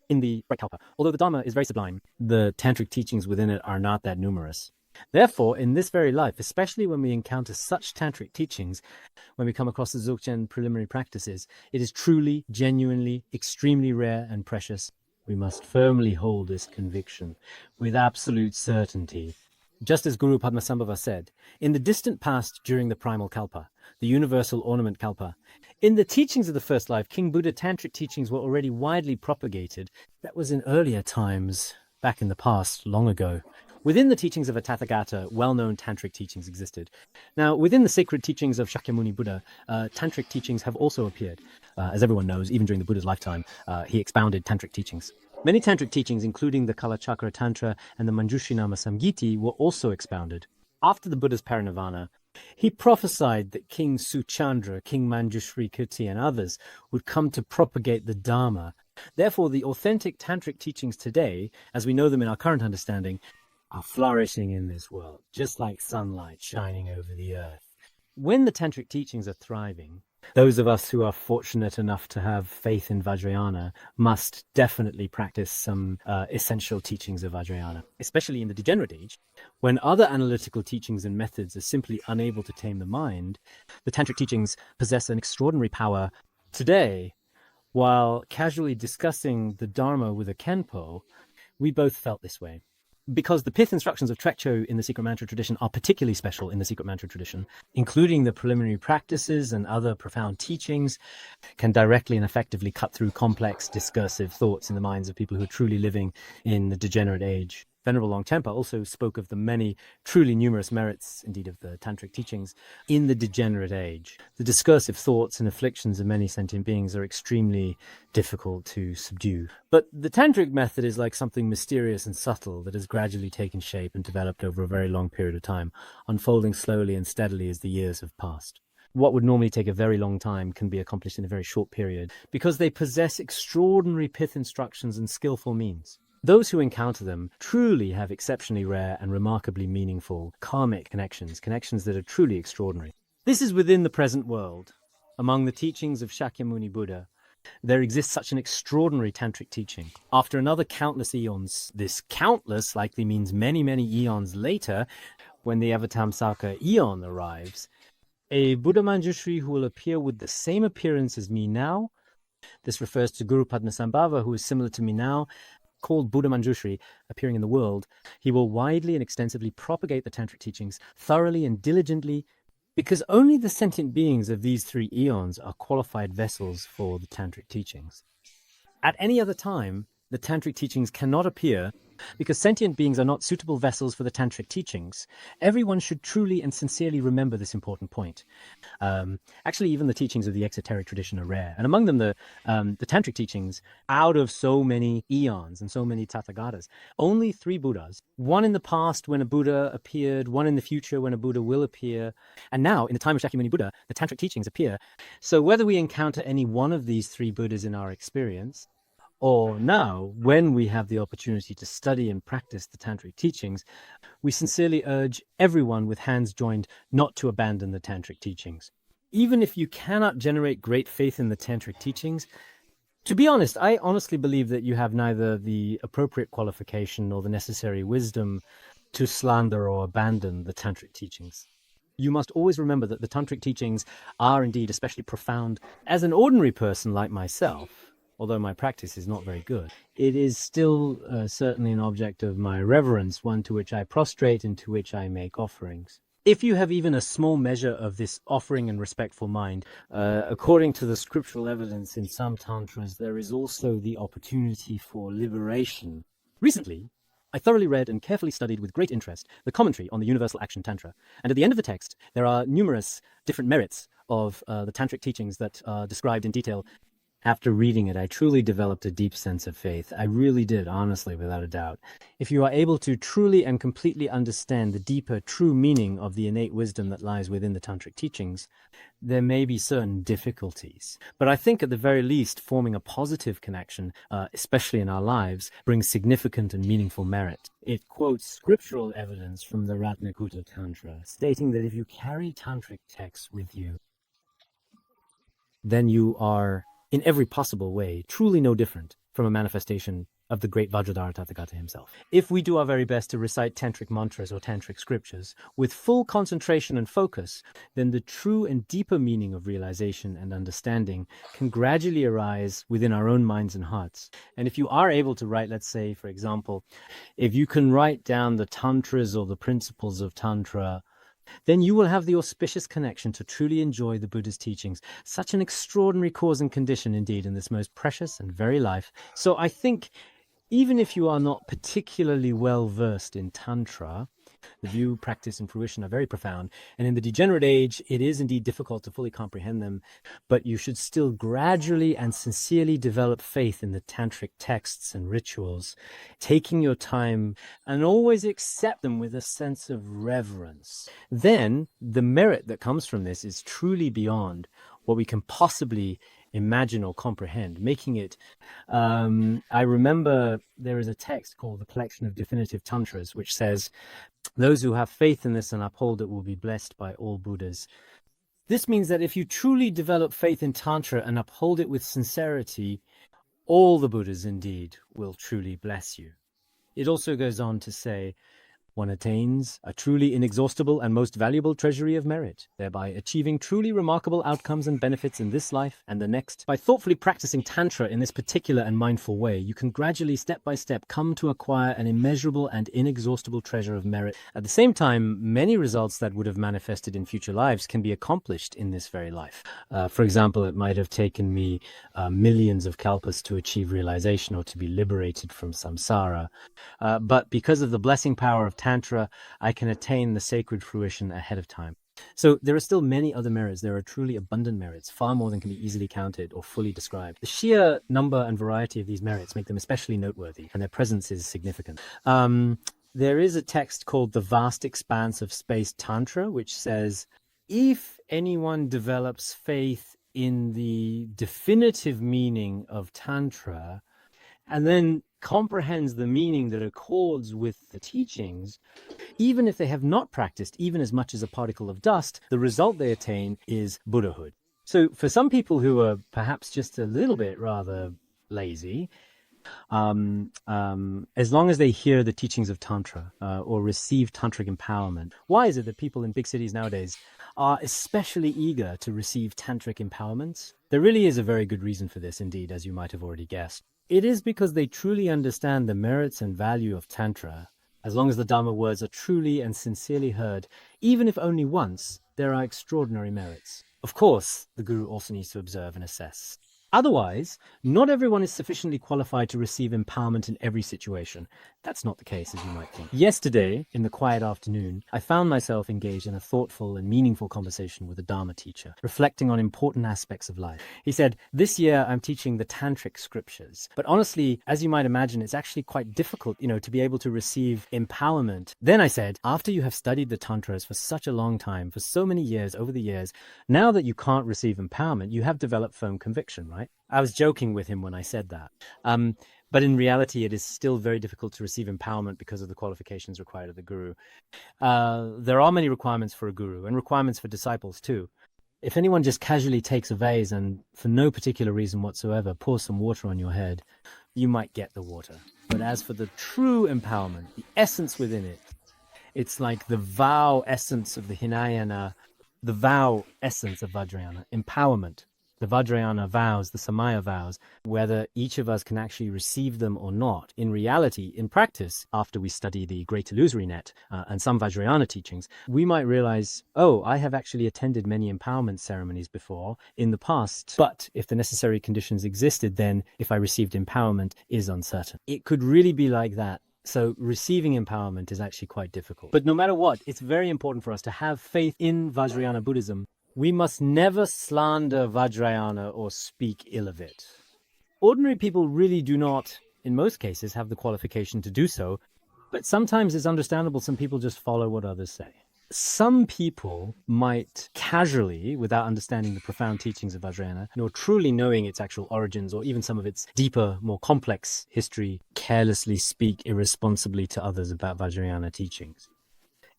In the bright kalpa, although the Dharma is very sublime, the tantric teachings within it are not that numerous. Therefore, in this very life, especially when we encounter such tantric teachings, when we come across the Dzogchen preliminary practices, it is truly, genuinely, extremely rare and precious. We must firmly hold this conviction with absolute certainty. Just as Guru Padmasambhava said, in the distant past during the primal kalpa, the universal ornament kalpa, in the teachings of the first life, King Buddha tantric teachings were already widely propagated. That was in earlier times, back in the past, long ago. Within the teachings of a Tathagata, well-known tantric teachings existed. Now, within the sacred teachings of Shakyamuni Buddha, tantric teachings have also appeared. As everyone knows, even during the Buddha's lifetime, he expounded tantric teachings. Many tantric teachings, including the Kalachakra Tantra and the Manjushrinama Samgiti, were also expounded. After the Buddha's parinirvana, he prophesied that King Suchandra, King Manjushri Kirti, and others would come to propagate the Dharma. Therefore, the authentic tantric teachings today, as we know them in our current understanding, are flourishing in this world, just like sunlight shining over the earth. When the tantric teachings are thriving, those of us who are fortunate enough to have faith in Vajrayana must definitely practice some essential teachings of Vajrayana, especially in the degenerate age, when other analytical teachings and methods are simply unable to tame the mind. The tantric teachings possess an extraordinary power. Today, while casually discussing the Dharma with a Khenpo, we both felt this way. Because the pith instructions of Trekcho in the Secret Mantra tradition are particularly special in the Secret Mantra tradition, including the preliminary practices and other profound teachings, can directly and effectively cut through complex discursive thoughts in the minds of people who are truly living in the degenerate age. Venerable Longkhenpa also spoke of the many truly numerous merits, indeed, of the tantric teachings in the degenerate age. The discursive thoughts and afflictions of many sentient beings are extremely difficult to subdue. But the tantric method is like something mysterious and subtle that has gradually taken shape and developed over a very long period of time, unfolding slowly and steadily as the years have passed. What would normally take a very long time can be accomplished in a very short period because they possess extraordinary pith instructions and skillful means. Those who encounter them truly have exceptionally rare and remarkably meaningful karmic connections that are truly extraordinary. This is within the present world. Among the teachings of Shakyamuni Buddha, there exists such an extraordinary tantric teaching. After another countless eons, this countless likely means many, many eons later, when the Avatamsaka eon arrives, a Buddha Manjushri who will appear with the same appearance as me now, this refers to Guru Padmasambhava, who is similar to me now, called Buddha Manjushri, appearing in the world, he will widely and extensively propagate the tantric teachings thoroughly and diligently, because only the sentient beings of these 3 eons are qualified vessels for the tantric teachings. At any other time, the tantric teachings cannot appear because sentient beings are not suitable vessels for the tantric teachings. Everyone should truly and sincerely remember this important point. Actually, even the teachings of the exoteric tradition are rare. And among them, the tantric teachings, out of so many eons and so many tathagatas, only 3 Buddhas, one in the past when a Buddha appeared, one in the future when a Buddha will appear, and now, in the time of Shakyamuni Buddha, the tantric teachings appear. So whether we encounter any one of these 3 Buddhas in our experience, or now, when we have the opportunity to study and practice the tantric teachings, we sincerely urge everyone with hands joined not to abandon the tantric teachings. Even if you cannot generate great faith in the tantric teachings, to be honest, I honestly believe that you have neither the appropriate qualification nor the necessary wisdom to slander or abandon the tantric teachings. You must always remember that the tantric teachings are indeed especially profound. As an ordinary person like myself, although my practice is not very good, it is still certainly an object of my reverence, one to which I prostrate and to which I make offerings. If you have even a small measure of this offering and respectful mind, according to the scriptural evidence in some tantras, there is also the opportunity for liberation. Recently, I thoroughly read and carefully studied with great interest the commentary on the Universal Action Tantra. And at the end of the text, there are numerous different merits of the tantric teachings that are described in detail. After reading it, I truly developed a deep sense of faith. I really did, honestly, without a doubt. If you are able to truly and completely understand the deeper, true meaning of the innate wisdom that lies within the tantric teachings, there may be certain difficulties. But I think at the very least, forming a positive connection, especially in our lives, brings significant and meaningful merit. It quotes scriptural evidence from the Ratnakuta Tantra, stating that if you carry tantric texts with you, then you are, in every possible way, truly no different from a manifestation of the great Vajradhara Tathagata himself. If we do our very best to recite tantric mantras or tantric scriptures with full concentration and focus, then the true and deeper meaning of realization and understanding can gradually arise within our own minds and hearts. And if you are able to write, let's say, for example, if you can write down the tantras or the principles of tantra, then you will have the auspicious connection to truly enjoy the Buddha's teachings. Such an extraordinary cause and condition indeed in this most precious and very life. So I think even if you are not particularly well versed in Tantra, the view, practice, and fruition are very profound. And in the degenerate age, it is indeed difficult to fully comprehend them, but you should still gradually and sincerely develop faith in the tantric texts and rituals, taking your time and always accept them with a sense of reverence. Then the merit that comes from this is truly beyond what we can possibly imagine or comprehend, making it I remember there is a text called the Collection of Definitive Tantras, which says, "Those who have faith in this and uphold it will be blessed by all Buddhas." This means that if you truly develop faith in Tantra and uphold it with sincerity, all the Buddhas indeed will truly bless you. It also goes on to say, one attains a truly inexhaustible and most valuable treasury of merit, thereby achieving truly remarkable outcomes and benefits in this life and the next. By thoughtfully practicing Tantra in this particular and mindful way, you can gradually, step by step, come to acquire an immeasurable and inexhaustible treasure of merit. At the same time, many results that would have manifested in future lives can be accomplished in this very life. For example, it might have taken me millions of kalpas to achieve realization or to be liberated from samsara. But because of the blessing power of Tantra, I can attain the sacred fruition ahead of time. So there are still many other merits. There are truly abundant merits, far more than can be easily counted or fully described. The sheer number and variety of these merits make them especially noteworthy, and their presence is significant. There is a text called the Vast Expanse of Space Tantra, which says, if anyone develops faith in the definitive meaning of Tantra, and then comprehends the meaning that accords with the teachings, even if they have not practiced even as much as a particle of dust, the result they attain is Buddhahood. So for some people who are perhaps just a little bit rather lazy, as long as they hear the teachings of Tantra or receive tantric empowerment, why is it that people in big cities nowadays are especially eager to receive tantric empowerments? There really is a very good reason for this indeed, as you might have already guessed. It is because they truly understand the merits and value of Tantra. As long as the Dharma words are truly and sincerely heard, even if only once, there are extraordinary merits. Of course, the Guru also needs to observe and assess. Otherwise, not everyone is sufficiently qualified to receive empowerment in every situation. That's not the case, as you might think. Yesterday, in the quiet afternoon, I found myself engaged in a thoughtful and meaningful conversation with a Dharma teacher, reflecting on important aspects of life. He said, "This year I'm teaching the Tantric scriptures, but honestly, as you might imagine, it's actually quite difficult, to be able to receive empowerment." Then I said, "After you have studied the Tantras for such a long time, for so many years, over the years, now that you can't receive empowerment, you have developed firm conviction, right?" I was joking with him when I said that. But in reality, it is still very difficult to receive empowerment because of the qualifications required of the guru. There are many requirements for a guru and requirements for disciples too. If anyone just casually takes a vase and for no particular reason whatsoever pours some water on your head, you might get the water. But as for the true empowerment, the essence within it, it's like the vow essence of the Hinayana, the vow essence of Vajrayana, empowerment. The Vajrayana vows, the Samaya vows, whether each of us can actually receive them or not. In reality, in practice, after we study the Great Illusory Net and some Vajrayana teachings, we might realize, oh, I have actually attended many empowerment ceremonies before in the past, but if the necessary conditions existed, then if I received empowerment is uncertain. It could really be like that. So receiving empowerment is actually quite difficult. But no matter what, it's very important for us to have faith in Vajrayana Buddhism We must never slander Vajrayana or speak ill of it. Ordinary people really do not, in most cases, have the qualification to do so, but sometimes it's understandable some people just follow what others say. Some people might casually, without understanding the profound teachings of Vajrayana, nor truly knowing its actual origins or even some of its deeper, more complex history, carelessly speak irresponsibly to others about Vajrayana teachings.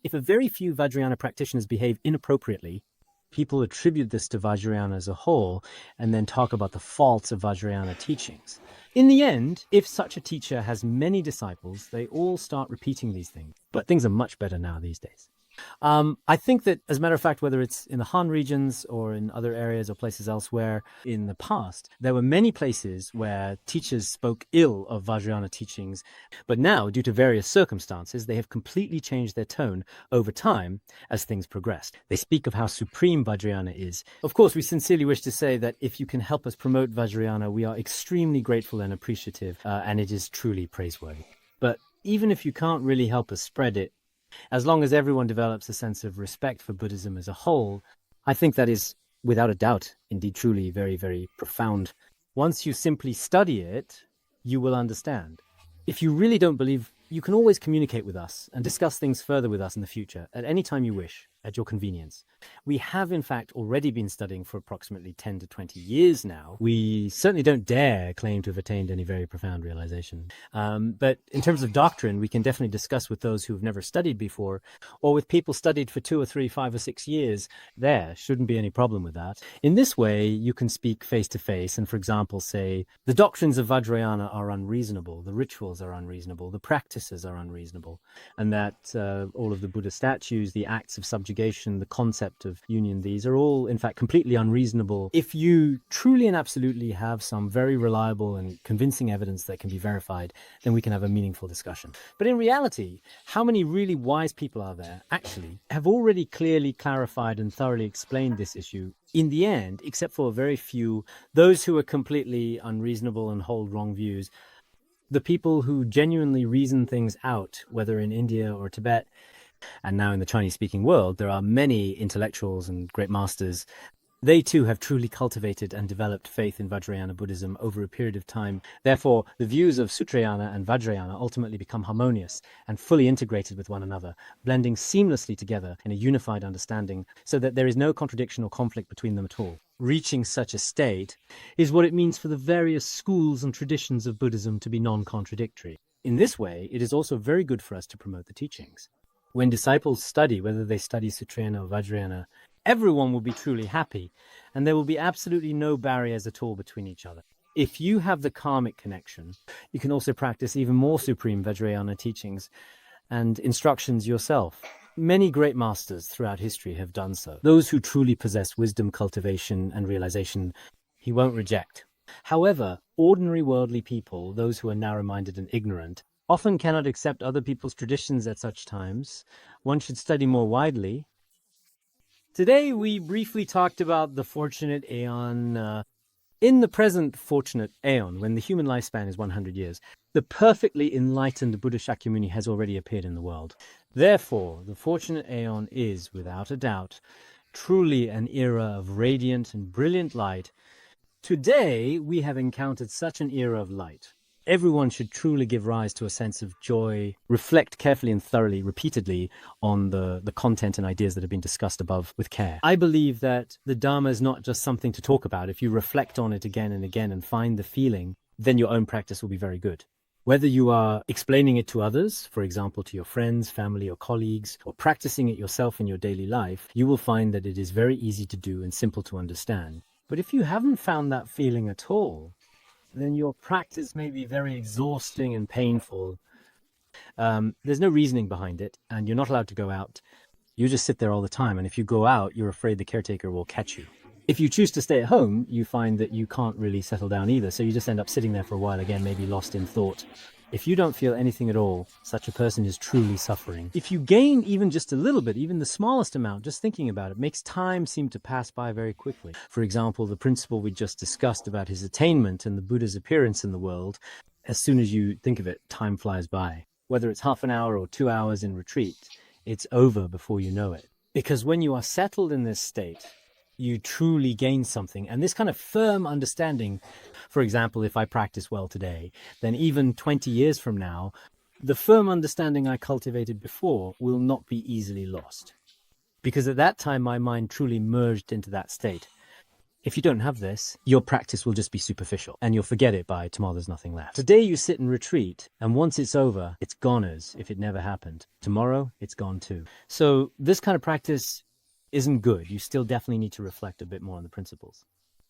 If a very few Vajrayana practitioners behave inappropriately, people attribute this to Vajrayana as a whole and then talk about the faults of Vajrayana teachings. In the end, if such a teacher has many disciples, they all start repeating these things. But things are much better now these days. I think that, as a matter of fact, whether it's in the Han regions or in other areas or places elsewhere in the past, there were many places where teachers spoke ill of Vajrayana teachings. But now, due to various circumstances, they have completely changed their tone over time as things progressed. They speak of how supreme Vajrayana is. Of course, we sincerely wish to say that if you can help us promote Vajrayana, we are extremely grateful and appreciative, and it is truly praiseworthy. But even if you can't really help us spread it, as long as everyone develops a sense of respect for Buddhism as a whole, I think that is, without a doubt, indeed truly very, very profound. Once you simply study it, you will understand. If you really don't believe, you can always communicate with us and discuss things further with us in the future at any time you wish, at your convenience. We have, in fact, already been studying for approximately 10 to 20 years now. We certainly don't dare claim to have attained any very profound realization. But in terms of doctrine, we can definitely discuss with those who have never studied before, or with people studied for 2 or 3, 5 or 6 years. There shouldn't be any problem with that. In this way, you can speak face to face and, for example, say, the doctrines of Vajrayana are unreasonable, the rituals are unreasonable, the practices are unreasonable, and that all of the Buddha statues, the acts of subjugation, the concept of union, these are all, in fact, completely unreasonable. If you truly and absolutely have some very reliable and convincing evidence that can be verified, then we can have a meaningful discussion. But in reality, how many really wise people are there actually have already clearly clarified and thoroughly explained this issue in the end, except for a very few, those who are completely unreasonable and hold wrong views? The people who genuinely reason things out, whether in India or Tibet, and now in the Chinese-speaking world, there are many intellectuals and great masters. They too have truly cultivated and developed faith in Vajrayana Buddhism over a period of time. Therefore, the views of Sutrayana and Vajrayana ultimately become harmonious and fully integrated with one another, blending seamlessly together in a unified understanding so that there is no contradiction or conflict between them at all. Reaching such a state is what it means for the various schools and traditions of Buddhism to be non-contradictory. In this way, it is also very good for us to promote the teachings. When disciples study, whether they study Sutrayana or Vajrayana, everyone will be truly happy, and there will be absolutely no barriers at all between each other. If you have the karmic connection, you can also practice even more supreme Vajrayana teachings and instructions yourself. Many great masters throughout history have done so. Those who truly possess wisdom, cultivation, and realization, he won't reject. However, ordinary worldly people, those who are narrow-minded and ignorant, often cannot accept other people's traditions at such times. One should study more widely. Today, we briefly talked about the fortunate aeon. In the present fortunate aeon, when the human lifespan is 100 years, the perfectly enlightened Buddha Shakyamuni has already appeared in the world. Therefore, the fortunate aeon is, without a doubt, truly an era of radiant and brilliant light. Today, we have encountered such an era of light. Everyone should truly give rise to a sense of joy, reflect carefully and thoroughly, repeatedly, on the content and ideas that have been discussed above with care. I believe that the Dharma is not just something to talk about. If you reflect on it again and again and find the feeling, then your own practice will be very good. Whether you are explaining it to others, for example, to your friends, family, or colleagues, or practicing it yourself in your daily life, you will find that it is very easy to do and simple to understand. But if you haven't found that feeling at all, then your practice may be very exhausting and painful. There's no reasoning behind it, and you're not allowed to go out. You just sit there all the time, and if you go out, you're afraid the caretaker will catch you. If you choose to stay at home, you find that you can't really settle down either, so you just end up sitting there for a while again, maybe lost in thought. If you don't feel anything at all, such a person is truly suffering. If you gain even just a little bit, even the smallest amount, just thinking about it, makes time seem to pass by very quickly. For example, the principle we just discussed about his attainment and the Buddha's appearance in the world, as soon as you think of it, time flies by. Whether it's half an hour or 2 hours in retreat, it's over before you know it. Because when you are settled in this state, you truly gain something. And this kind of firm understanding, for example, if I practice well today, then even 20 years from now, the firm understanding I cultivated before will not be easily lost. Because at that time, my mind truly merged into that state. If you don't have this, your practice will just be superficial, and you'll forget it by tomorrow there's nothing left. Today you sit and retreat, and once it's over, it's gone as if it never happened. Tomorrow, it's gone too. So this kind of practice isn't good. You still definitely need to reflect a bit more on the principles.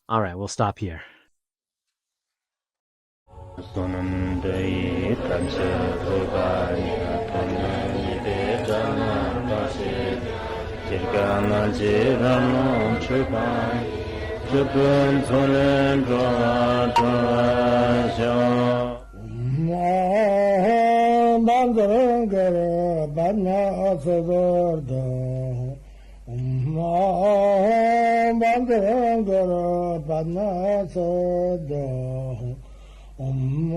All right, we'll stop here. Om